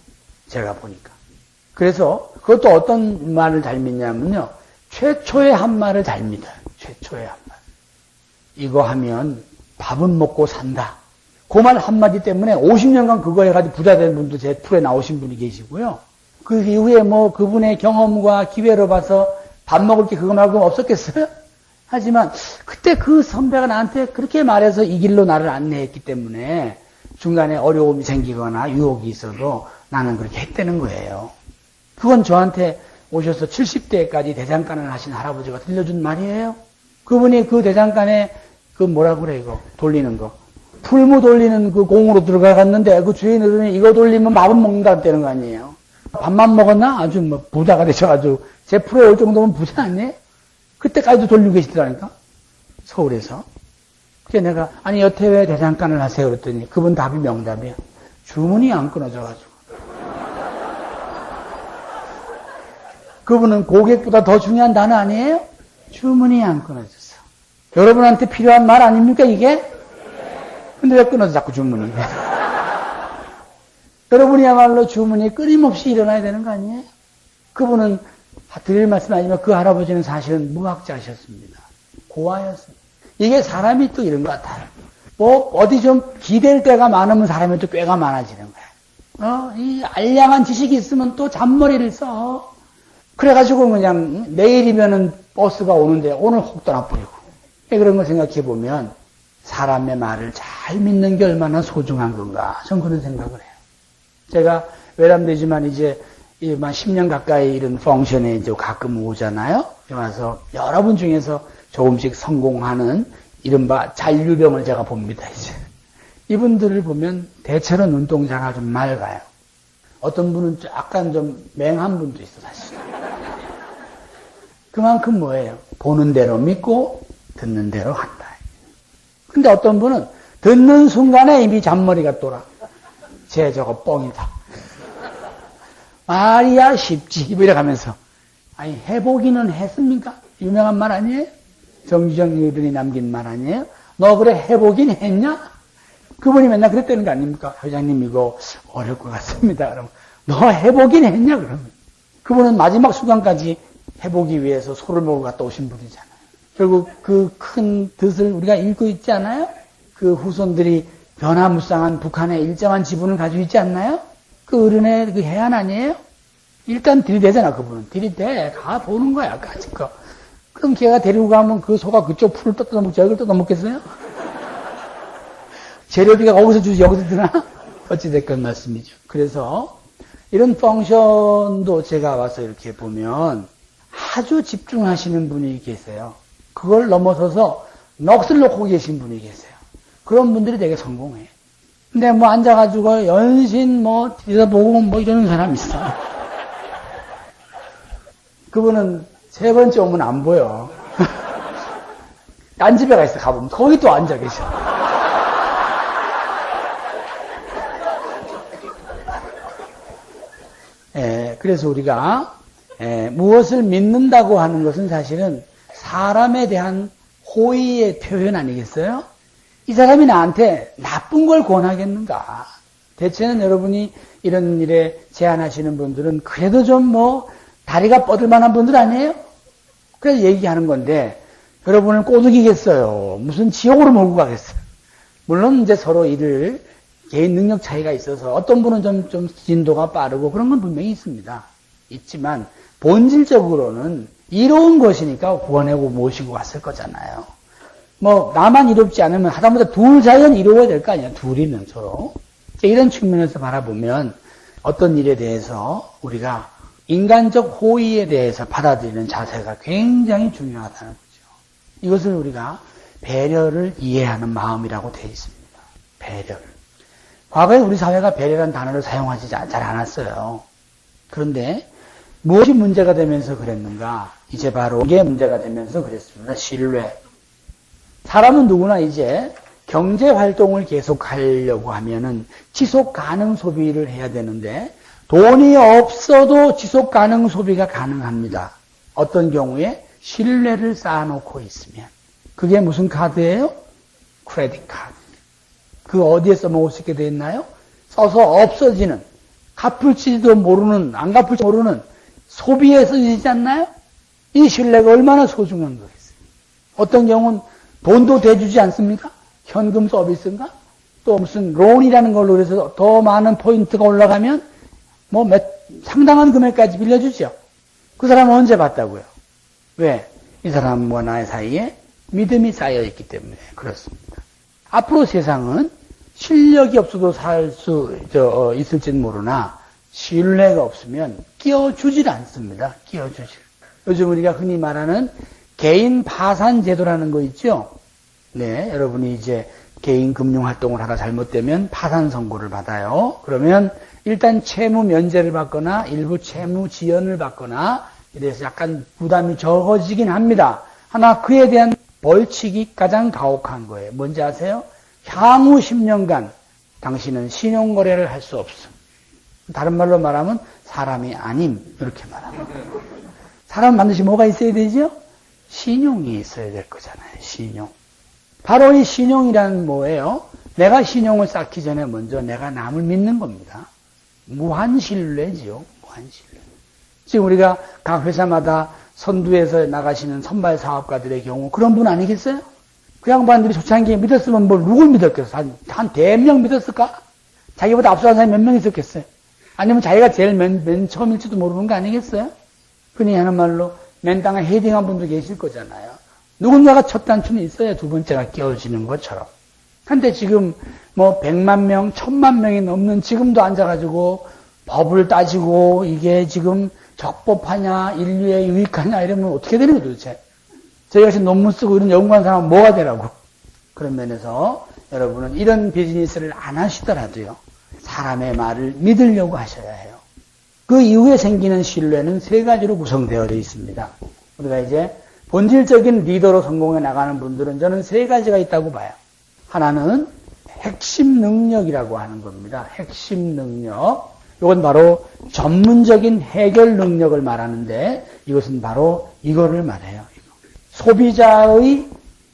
제가 보니까. 그래서 그것도 어떤 말을 잘 믿냐면요. 최초의 한 말을 잘 믿어요. 최초의 한 말. 이거 하면 밥은 먹고 산다. 그 말 한마디 때문에 50년간 그거 해가지고 부자 된 분도 제 프로에 나오신 분이 계시고요. 그 이후에 뭐 그분의 경험과 기회로 봐서 밥 먹을 게 그거 말고 없었겠어요? 하지만 그때 그 선배가 나한테 그렇게 말해서 이 길로 나를 안내했기 때문에 중간에 어려움이 생기거나 유혹이 있어도 나는 그렇게 했다는 거예요. 그건 저한테 오셔서 70대까지 대장간을 하신 할아버지가 들려준 말이에요. 그분이 그 대장간에 그 뭐라 그래 이거 돌리는 거 풀무 돌리는 그 공으로 들어가갔는데 그 주인은 이거 돌리면 밥은 먹는다는 거 아니에요. 밥만 먹었나? 아주 뭐 부자가 되셔가지고 제 프로에 올 정도면 부자 아니에요? 그때까지도 돌리고 계시더라니까 서울에서. 그래서 내가 아니 여태 왜 대장간을 하세요? 그랬더니 그분 답이 명답이야. 주문이 안 끊어져가지고. 그분은 고객보다 더 중요한 단어 아니에요? 주문이 안 끊어졌어. 여러분한테 필요한 말 아닙니까 이게? 근데 왜 끊어져 자꾸 주문이? 여러분이야말로 주문이 끊임없이 일어나야 되는 거 아니에요? 그분은 드릴 말씀 아니지만 그 할아버지는 사실은 무학자셨습니다. 고아였습니다. 이게 사람이 또 이런 것 같아요. 뭐 어디 좀 기댈 때가 많으면 사람이 또 꾀가 많아지는 거야. 이 알량한 지식이 있으면 또 잔머리를 써. 그래가지고 그냥 내일이면은 버스가 오는데 오늘 혹 떠나버리고. 그런 걸 생각해 보면 사람의 말을 잘 믿는 게 얼마나 소중한 건가. 전 그런 생각을 해요. 제가 외람되지만 이제 만 10년 가까이 이런 펑션에 이제 가끔 오잖아요. 와서 여러분 중에서 조금씩 성공하는 이른바 잔류병을 제가 봅니다, 이제. 이분들을 보면 대체로 눈동자가 좀 맑아요. 어떤 분은 약간 좀 맹한 분도 있어, 사실. 그만큼 뭐예요? 보는 대로 믿고 듣는 대로 한다. 근데 어떤 분은 듣는 순간에 이미 잔머리가 돌아. 쟤 저거 뻥이다. 말이야 쉽지. 이래 가면서. 아니, 해보기는 했습니까? 유명한 말 아니에요? 정주정 이분이 남긴 말 아니에요? 너 그래 해보긴 했냐? 그분이 맨날 그랬다는 거 아닙니까? 회장님 이거 어려울 것 같습니다. 그러면 너 해보긴 했냐? 그러면. 그분은 마지막 순간까지 해보기 위해서 소를 몰고 갔다 오신 분이잖아요. 결국 그 큰 뜻을 우리가 읽고 있지 않아요? 그 후손들이 변화무쌍한 북한의 일정한 지분을 가지고 있지 않나요? 그 어른의 그 해안 아니에요? 일단 들이대잖아, 그분은. 들이대. 가 보는 거야, 까짓 거. 그럼 걔가 데리고 가면 그 소가 그쪽 풀을 뜯어먹지, 여기를 뜯어먹겠어요? 재료비가 거기서 주지, 여기서 드나? 어찌됐건 말씀이죠. 그래서 이런 펑션도 제가 와서 이렇게 보면 아주 집중하시는 분이 계세요. 그걸 넘어서서 넋을 놓고 계신 분이 계세요. 그런 분들이 되게 성공해. 근데 뭐 앉아가지고 연신 뭐 들여다보고 뭐 이러는 사람이 있어. 그분은 세 번째 오면 안 보여. 딴 집에 가 있어, 가보면. 거기 또 앉아 계셔. 그래서 우리가 무엇을 믿는다고 하는 것은 사실은 사람에 대한 호의의 표현 아니겠어요? 이 사람이 나한테 나쁜 걸 권하겠는가? 대체는 여러분이 이런 일에 제안하시는 분들은 그래도 좀 뭐 다리가 뻗을 만한 분들 아니에요? 그래서 얘기하는 건데, 여러분을 꼬드기겠어요? 무슨 지옥으로 몰고 가겠어요? 물론 이제 서로 일을 개인 능력 차이가 있어서 어떤 분은 좀 진도가 빠르고 그런 건 분명히 있습니다. 있지만 본질적으로는 이로운 것이니까 구원하고 모시고 왔을 거잖아요. 뭐 나만 이롭지 않으면 하다못해 둘 사이는 이루어야 될 거 아니에요. 둘이면 서로. 이런 측면에서 바라보면 어떤 일에 대해서 우리가 인간적 호의에 대해서 받아들이는 자세가 굉장히 중요하다는 거죠. 이것을 우리가 배려를 이해하는 마음이라고 되어 있습니다. 배려를. 과거에 우리 사회가 배려라는 단어를 사용하지 잘 않았어요. 그런데 무엇이 문제가 되면서 그랬는가? 이제 바로 이게 문제가 되면서 그랬습니다. 신뢰. 사람은 누구나 이제 경제 활동을 계속하려고 하면은 지속 가능 소비를 해야 되는데 돈이 없어도 지속 가능 소비가 가능합니다. 어떤 경우에 신뢰를 쌓아놓고 있으면. 그게 무슨 카드예요? 크레딧 카드. 그 어디에 써먹을 수 있게 되어 있나요? 써서 없어지는, 갚을지도 모르는, 안 갚을지 모르는 소비에 쓰이지 않나요? 이 신뢰가 얼마나 소중한 거겠어요. 어떤 경우는 돈도 대주지 않습니까? 현금 서비스인가? 또 무슨 론이라는 걸로 그래서 더 많은 포인트가 올라가면 상당한 금액까지 빌려주죠. 그 사람은 언제 받다고요? 왜? 이 사람과 나의 사이에 믿음이 쌓여있기 때문에 그렇습니다. 앞으로 세상은 실력이 없어도 살 수 있을지는 모르나 신뢰가 없으면 끼워주질 않습니다. 끼워주질. 요즘 우리가 흔히 말하는 개인 파산 제도라는 거 있죠? 네, 여러분이 이제 개인 금융 활동을 하다 잘못되면 파산 선고를 받아요. 그러면 일단 채무 면제를 받거나 일부 채무 지연을 받거나 이래서 약간 부담이 적어지긴 합니다. 하나 그에 대한 벌칙이 가장 가혹한 거예요. 뭔지 아세요? 향후 10년간 당신은 신용거래를 할 수 없음. 다른 말로 말하면 사람이 아님 이렇게 말합니다. 사람 반드시 뭐가 있어야 되죠? 신용이 있어야 될 거잖아요. 신용. 바로 이 신용이란 뭐예요? 내가 신용을 쌓기 전에 먼저 내가 남을 믿는 겁니다. 무한신뢰지요. 무한신뢰. 지금 우리가 각 회사마다 선두에서 나가시는 선발 사업가들의 경우 그런 분 아니겠어요? 그 양반들이 초창기에 믿었으면 누굴 믿었겠어? 한 대명 믿었을까? 자기보다 앞서간 사람이 몇 명 있었겠어요? 아니면 자기가 제일 맨 처음일지도 모르는 거 아니겠어요? 흔히 하는 말로 맨 땅에 헤딩한 분도 계실 거잖아요. 누군가가 첫 단추는 있어야 두 번째가 끼워지는 것처럼. 한데 지금 100만 명, 1000만 명이 넘는 지금도 앉아가지고 법을 따지고 이게 지금 적법하냐, 인류에 유익하냐 이러면 어떻게 되는 거예요 도대체? 저희가 지금 논문 쓰고 이런 연구한 사람은 뭐가 되라고? 그런 면에서 여러분은 이런 비즈니스를 안 하시더라도요. 사람의 말을 믿으려고 하셔야 해요. 그 이후에 생기는 신뢰는 세 가지로 구성되어 있습니다. 우리가 이제 본질적인 리더로 성공해 나가는 분들은 저는 세 가지가 있다고 봐요. 하나는 핵심 능력이라고 하는 겁니다. 핵심 능력. 이건 바로 전문적인 해결 능력을 말하는데 이것은 바로 이거를 말해요. 소비자의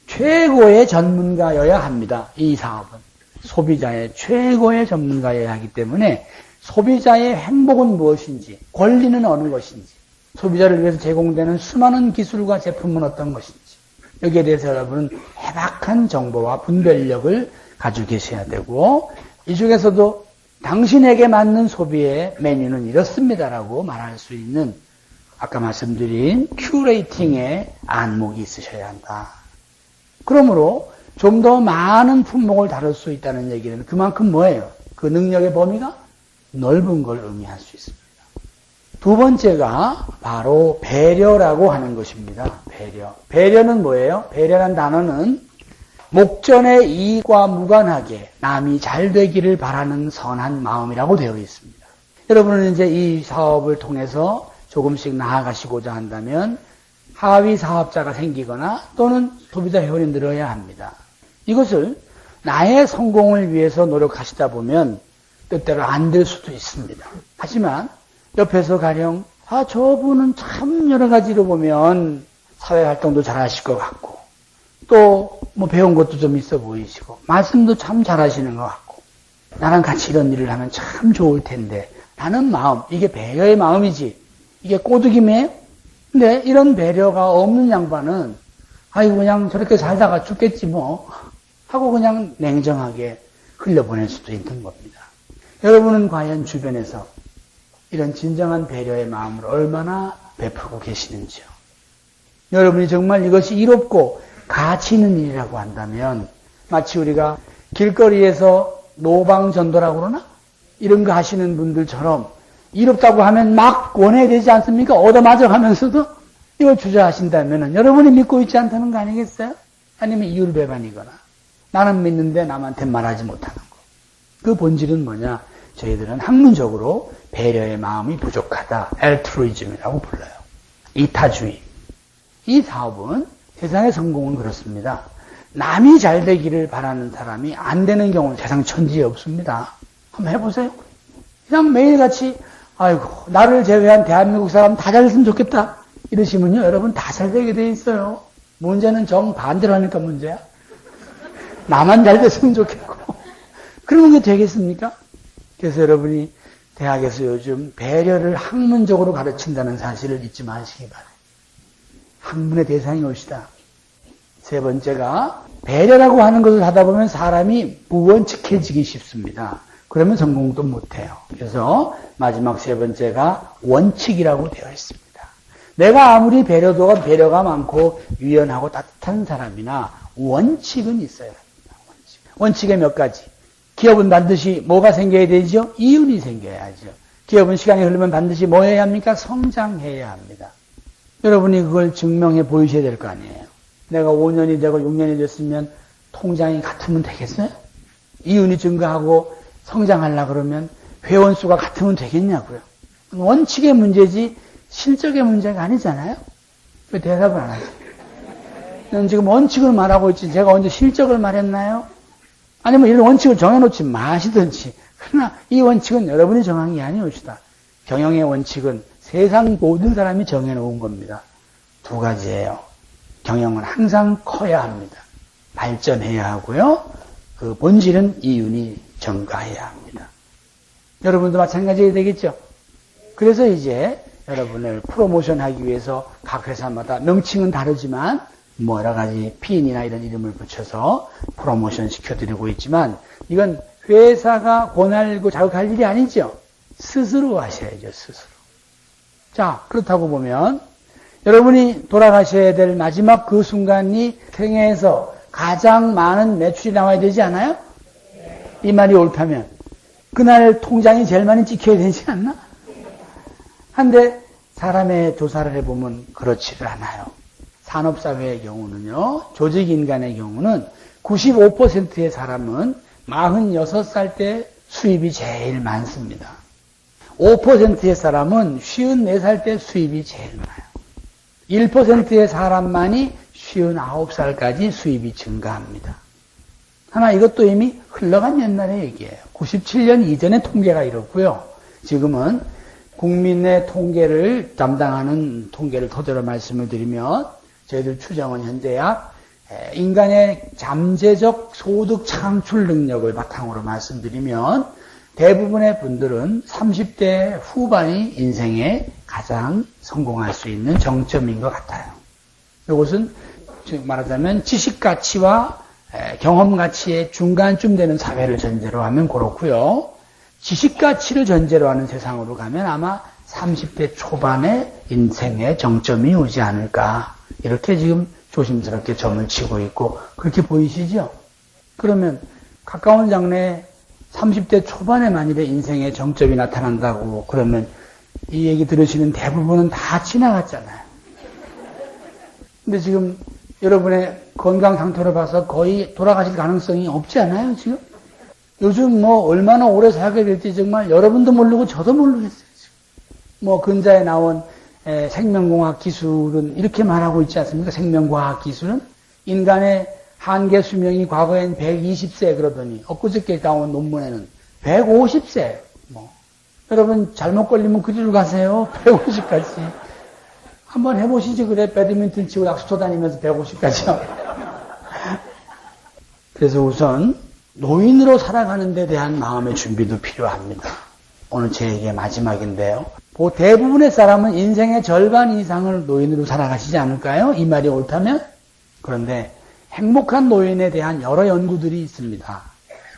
최고의 전문가여야 합니다. 이 사업은. 소비자의 최고의 전문가여야 하기 때문에 소비자의 행복은 무엇인지, 권리는 어느 것인지, 소비자를 위해서 제공되는 수많은 기술과 제품은 어떤 것인지 여기에 대해서 여러분은 해박한 정보와 분별력을 가지고 계셔야 되고 이 중에서도 당신에게 맞는 소비의 메뉴는 이렇습니다라고 말할 수 있는 아까 말씀드린 큐레이팅의 안목이 있으셔야 한다. 그러므로 좀 더 많은 품목을 다룰 수 있다는 얘기는 그만큼 뭐예요? 그 능력의 범위가 넓은 걸 의미할 수 있습니다. 두 번째가 바로 배려라고 하는 것입니다. 배려. 배려는 뭐예요? 배려란 단어는 목전의 이익과 무관하게 남이 잘 되기를 바라는 선한 마음이라고 되어 있습니다. 여러분은 이제 이 사업을 통해서 조금씩 나아가시고자 한다면 하위 사업자가 생기거나 또는 소비자 회원이 늘어야 합니다. 이것을 나의 성공을 위해서 노력하시다 보면 뜻대로 안 될 수도 있습니다. 하지만 옆에서 가령 저분은 참 여러 가지로 보면 사회활동도 잘하실 것 같고 또 배운 것도 좀 있어 보이시고 말씀도 참 잘하시는 것 같고 나랑 같이 이런 일을 하면 참 좋을 텐데 라는 마음, 이게 배려의 마음이지 이게 꼬드김에 근데 이런 배려가 없는 양반은 아이고 그냥 저렇게 살다가 죽겠지 뭐 하고 그냥 냉정하게 흘려보낼 수도 있는 겁니다. 여러분은 과연 주변에서 이런 진정한 배려의 마음을 얼마나 베풀고 계시는지요? 여러분이 정말 이것이 이롭고 가치 있는 일이라고 한다면 마치 우리가 길거리에서 노방전도라고 그러나? 이런 거 하시는 분들처럼 이롭다고 하면 막 원해야 되지 않습니까? 얻어맞아 가면서도 이걸 주저하신다면 여러분이 믿고 있지 않다는 거 아니겠어요? 아니면 이율배반이거나 나는 믿는데 남한테 말하지 못하는 거. 그 본질은 뭐냐? 저희들은 학문적으로 배려의 마음이 부족하다. 엘트루이즘이라고 불러요. 이타주의. 이 사업은 세상의 성공은 그렇습니다. 남이 잘 되기를 바라는 사람이 안 되는 경우는 세상 천지에 없습니다. 한번 해보세요. 그냥 매일같이 아이고 나를 제외한 대한민국 사람 다 잘 됐으면 좋겠다 이러시면요 여러분 다 잘 되게 돼 있어요. 문제는 정반대로 하니까 문제야. 나만 잘 됐으면 좋겠고 그러면 그게 되겠습니까? 그래서 여러분이 대학에서 요즘 배려를 학문적으로 가르친다는 사실을 잊지 마시기 바라요. 학문의 대상이 옳시다. 세 번째가 배려라고 하는 것을 하다 보면 사람이 무원칙해지기 쉽습니다. 그러면 성공도 못해요. 그래서 마지막 세 번째가 원칙이라고 되어 있습니다. 내가 아무리 배려가 많고 유연하고 따뜻한 사람이나 원칙은 있어야 합니다. 원칙에 몇 가지. 기업은 반드시 뭐가 생겨야 되죠? 이윤이 생겨야죠. 기업은 시간이 흐르면 반드시 뭐 해야 합니까? 성장해야 합니다. 여러분이 그걸 증명해 보이셔야 될 거 아니에요. 내가 5년이 되고 6년이 됐으면 통장이 같으면 되겠어요? 이윤이 증가하고 성장하려고 그러면 회원 수가 같으면 되겠냐고요. 원칙의 문제지 실적의 문제가 아니잖아요. 왜 대답을 안 하지? 저는 지금 원칙을 말하고 있지 제가 언제 실적을 말했나요? 아니면 이런 원칙을 정해놓지 마시든지. 그러나 이 원칙은 여러분이 정한 게 아니옵시다. 경영의 원칙은 세상 모든 사람이 정해놓은 겁니다. 두 가지예요. 경영은 항상 커야 합니다. 발전해야 하고요. 그 본질은 이윤이 증가해야 합니다. 여러분도 마찬가지가 되겠죠? 그래서 이제 여러분을 프로모션하기 위해서 각 회사마다 명칭은 다르지만 뭐 여러 가지 피인이나 이런 이름을 붙여서 프로모션 시켜드리고 있지만 이건 회사가 권하고 자극할 일이 아니죠. 스스로 하셔야죠. 스스로. 자, 그렇다고 보면 여러분이 돌아가셔야 될 마지막 그 순간이 생애에서 가장 많은 매출이 나와야 되지 않아요? 이 말이 옳다면 그날 통장이 제일 많이 찍혀야 되지 않나? 한데 사람의 조사를 해보면 그렇지를 않아요. 산업사회의 경우는요, 조직인간의 경우는 95%의 사람은 46살 때 수입이 제일 많습니다. 5%의 사람은 54살 때 수입이 제일 많아요. 1%의 사람만이 59살까지 수입이 증가합니다. 하나 이것도 이미 흘러간 옛날의 얘기예요. 97년 이전의 통계가 이렇고요. 지금은 국민의 통계를 담당하는 통계를 토대로 말씀을 드리면 저희들 추정은 현재 약 인간의 잠재적 소득 창출 능력을 바탕으로 말씀드리면 대부분의 분들은 30대 후반이 인생에 가장 성공할 수 있는 정점인 것 같아요. 이것은 즉 말하자면 지식가치와 경험가치의 중간쯤 되는 사회를 전제로 하면 그렇고요. 지식가치를 전제로 하는 세상으로 가면 아마 30대 초반의 인생의 정점이 오지 않을까. 이렇게 지금 조심스럽게 점을 치고 있고 그렇게 보이시죠? 그러면 가까운 장래에 30대 초반에 만일에 인생의 정점이 나타난다고 그러면 이 얘기 들으시는 대부분은 다 지나갔잖아요. 근데 지금 여러분의 건강 상태로 봐서 거의 돌아가실 가능성이 없지 않아요, 지금? 요즘 뭐 얼마나 오래 살게 될지 정말 여러분도 모르고 저도 모르겠어요. 뭐 근자에 나온 생명공학 기술은 이렇게 말하고 있지 않습니까? 생명과학 기술은 인간의 한계 수명이 과거엔 120세 그러더니 엊그저께 나온 논문에는 150세. 뭐 여러분 잘못 걸리면 그리로 가세요. 150까지. 한번 해보시지 그래. 배드민턴 치고 약수터 다니면서 150까지요. 그래서 우선 노인으로 살아가는 데 대한 마음의 준비도 필요합니다. 오늘 제 얘기의 마지막인데요. 대부분의 사람은 인생의 절반 이상을 노인으로 살아가시지 않을까요? 이 말이 옳다면? 그런데 행복한 노인에 대한 여러 연구들이 있습니다.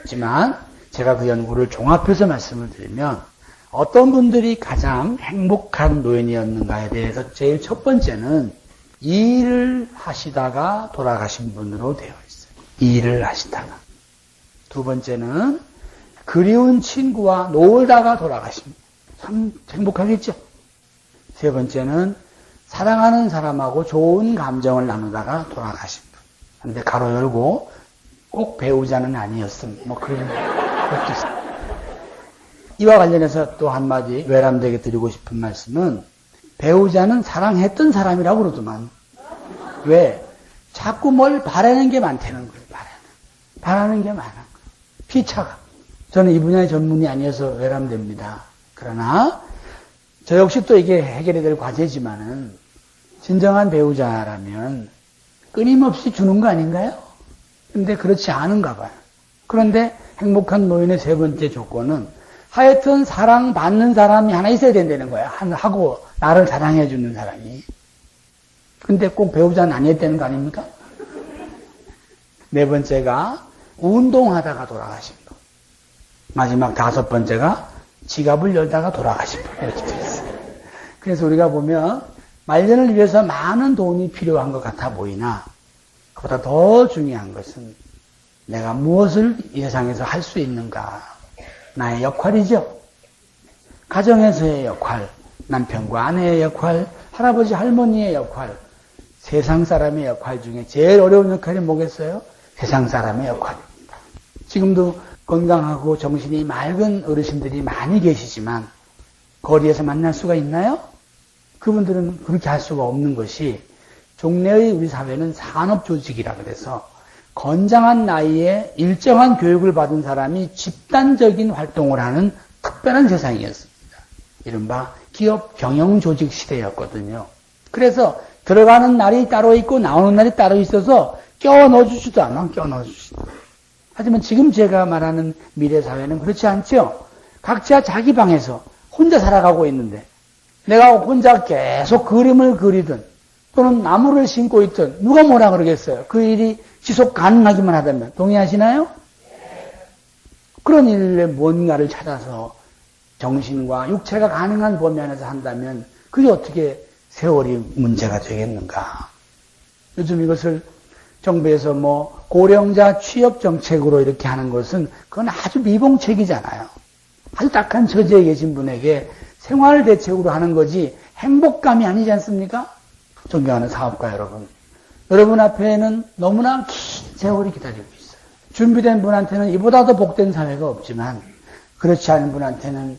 하지만 제가 그 연구를 종합해서 말씀을 드리면 어떤 분들이 가장 행복한 노인이었는가에 대해서 제일 첫 번째는 일을 하시다가 돌아가신 분으로 되어 있어요. 일을 하시다가. 두 번째는 그리운 친구와 놀다가 돌아가신 분. 참 행복하겠죠? 세 번째는 사랑하는 사람하고 좋은 감정을 나누다가 돌아가신 분. 그런데 가로 열고 꼭 배우자는 아니었음. 뭐 그런 것도 있습니다. 이와 관련해서 또 한마디 외람되게 드리고 싶은 말씀은 배우자는 사랑했던 사람이라고 그러더만. 왜? 자꾸 뭘 바라는 게 많다는 거예요. 바라는 게 많은 거예요. 피차가. 저는 이 분야의 전문이 아니어서 외람됩니다. 그러나 저 역시 또 이게 해결이 될 과제지만은 진정한 배우자라면 끊임없이 주는 거 아닌가요? 근데 그렇지 않은가 봐요. 그런데 행복한 노인의 세 번째 조건은 하여튼 사랑받는 사람이 하나 있어야 된다는 거야. 하고 나를 사랑해 주는 사람이. 근데 꼭 배우자는 아니었다는 거 아닙니까? 네 번째가 운동하다가 돌아가신 분. 마지막 다섯 번째가 지갑을 열다가 돌아가신 분. 이렇게 되어 있어요. 그래서 우리가 보면 말년을 위해서 많은 돈이 필요한 것 같아 보이나 그보다 더 중요한 것은 내가 무엇을 이 세상에서 할 수 있는가. 나의 역할이죠. 가정에서의 역할, 남편과 아내의 역할, 할아버지 할머니의 역할, 세상 사람의 역할 중에 제일 어려운 역할이 뭐겠어요? 세상 사람의 역할입니다. 지금도 건강하고 정신이 맑은 어르신들이 많이 계시지만 거리에서 만날 수가 있나요? 그분들은 그렇게 할 수가 없는 것이 종래의 우리 사회는 산업조직이라 그래서 건장한 나이에 일정한 교육을 받은 사람이 집단적인 활동을 하는 특별한 세상이었습니다. 이른바 기업 경영조직 시대였거든요. 그래서 들어가는 날이 따로 있고 나오는 날이 따로 있어서 껴 넣어주지도 않아. 하지만 지금 제가 말하는 미래사회는 그렇지 않죠. 각자 자기 방에서 혼자 살아가고 있는데 내가 혼자 계속 그림을 그리든 또는 나무를 심고 있든 누가 뭐라 그러겠어요. 그 일이 지속 가능하기만 하다면 동의하시나요? 그런 일에 뭔가를 찾아서 정신과 육체가 가능한 범위 안에서 한다면 그게 어떻게 세월이 문제가 되겠는가. 요즘 이것을 정부에서 뭐 고령자 취업 정책으로 이렇게 하는 것은 그건 아주 미봉책이잖아요. 아주 딱한 처지에 계신 분에게 생활 대책으로 하는 거지 행복감이 아니지 않습니까? 존경하는 사업가 여러분. 여러분 앞에는 너무나 긴 세월이 기다리고 있어요. 준비된 분한테는 이보다 더 복된 사회가 없지만 그렇지 않은 분한테는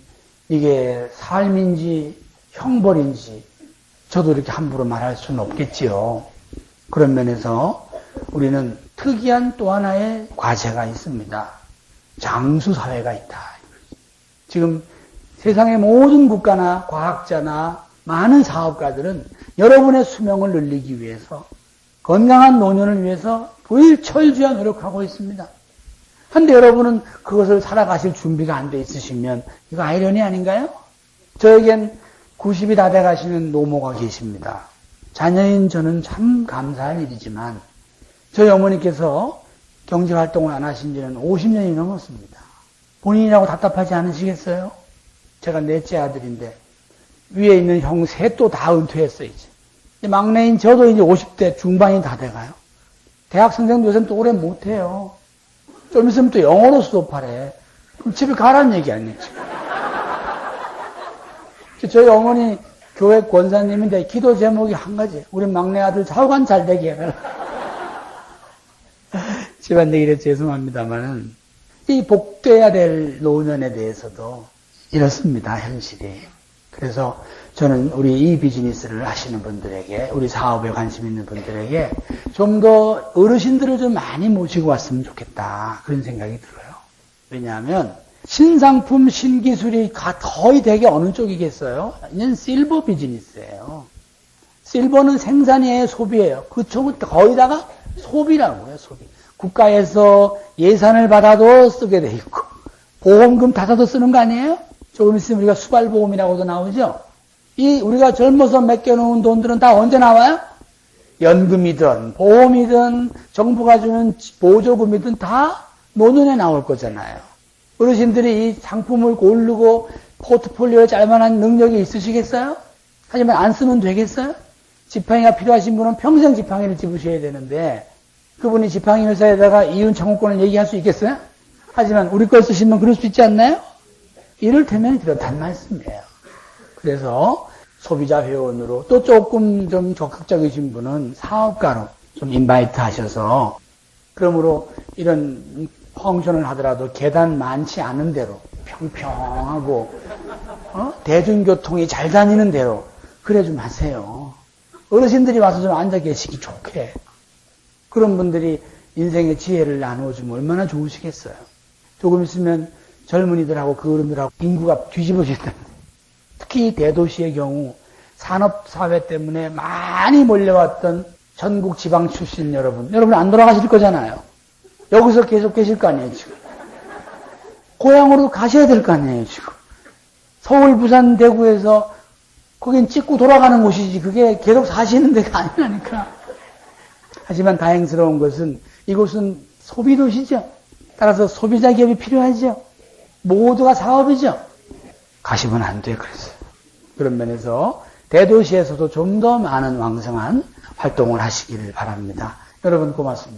이게 삶인지 형벌인지 저도 이렇게 함부로 말할 수는 없겠지요. 그런 면에서 우리는 특이한 또 하나의 과제가 있습니다. 장수사회가 있다. 지금 세상의 모든 국가나 과학자나 많은 사업가들은 여러분의 수명을 늘리기 위해서 건강한 노년을 위해서 부일철주야 노력하고 있습니다. 그런데 여러분은 그것을 살아가실 준비가 안 돼 있으시면 이거 아이러니 아닌가요? 저에겐 90이 다 돼가시는 노모가 계십니다. 자녀인 저는 참 감사한 일이지만 저희 어머니께서 경제활동을 안 하신 지는 50년이 넘었습니다. 본인이라고 답답하지 않으시겠어요? 제가 넷째 아들인데 위에 있는 형 셋도 다 은퇴했어요. 이제 막내인 저도 이제 50대 중반이 다 돼가요. 대학생들도 요새는 또 오래 못해요. 좀 있으면 또 영어로 수업하래. 그럼 집에 가라는 얘기 아니에요. 저희 어머니 교회 권사님인데 기도 제목이 한 가지. 우리 막내 아들 좌우간 잘 되게 해라. 집안되기 이래 죄송합니다만은 이 복돼야 될 노년에 대해서도 이렇습니다. 현실이. 그래서 저는 우리 이 비즈니스를 하시는 분들에게 우리 사업에 관심 있는 분들에게 좀 더 어르신들을 좀 많이 모시고 왔으면 좋겠다. 그런 생각이 들어요. 왜냐하면 신상품, 신기술이 거의 되게 어느 쪽이겠어요? 이건 실버 비즈니스예요. 실버는 생산이에요, 소비예요. 그쪽은 거의다가 소비라고요, 소비. 국가에서 예산을 받아도 쓰게 돼 있고 보험금 받아도 쓰는 거 아니에요? 조금 있으면 우리가 수발보험이라고도 나오죠. 이 우리가 젊어서 맡겨놓은 돈들은 다 언제 나와요? 연금이든 보험이든 정부가 주는 보조금이든 다 노년에 나올 거잖아요. 어르신들이 이 상품을 고르고 포트폴리오에 짤 만한 능력이 있으시겠어요? 하지만 안 쓰면 되겠어요? 지팡이가 필요하신 분은 평생 지팡이를 집으셔야 되는데 그분이 지팡이 회사에다가 이윤 청구권을 얘기할 수 있겠어요? 하지만 우리 걸 쓰시면 그럴 수 있지 않나요? 이를테면 그렇단 말씀이에요. 그래서 소비자 회원으로 또 조금 좀 적극적이신 분은 사업가로 좀 인바이트 하셔서 그러므로 이런 펑션을 하더라도 계단 많지 않은 데로 평평하고 대중교통이 잘 다니는 데로 그래 좀 하세요. 어르신들이 와서 좀 앉아 계시기 좋게. 그런 분들이 인생의 지혜를 나누어주면 얼마나 좋으시겠어요. 조금 있으면 젊은이들하고 그 어른들하고 인구가 뒤집어진다. 특히 대도시의 경우 산업사회 때문에 많이 몰려왔던 전국 지방 출신 여러분 안 돌아가실 거잖아요. 여기서 계속 계실 거 아니에요, 지금. 고향으로 가셔야 될 거 아니에요, 지금. 서울, 부산, 대구에서 거긴 찍고 돌아가는 곳이지 그게 계속 사시는 데가 아니라니까. 하지만 다행스러운 것은 이곳은 소비도시죠. 따라서 소비자 기업이 필요하죠. 모두가 사업이죠. 가시면 안 돼, 그래서. 그런 면에서 대도시에서도 좀 더 많은 왕성한 활동을 하시기를 바랍니다. 여러분 고맙습니다.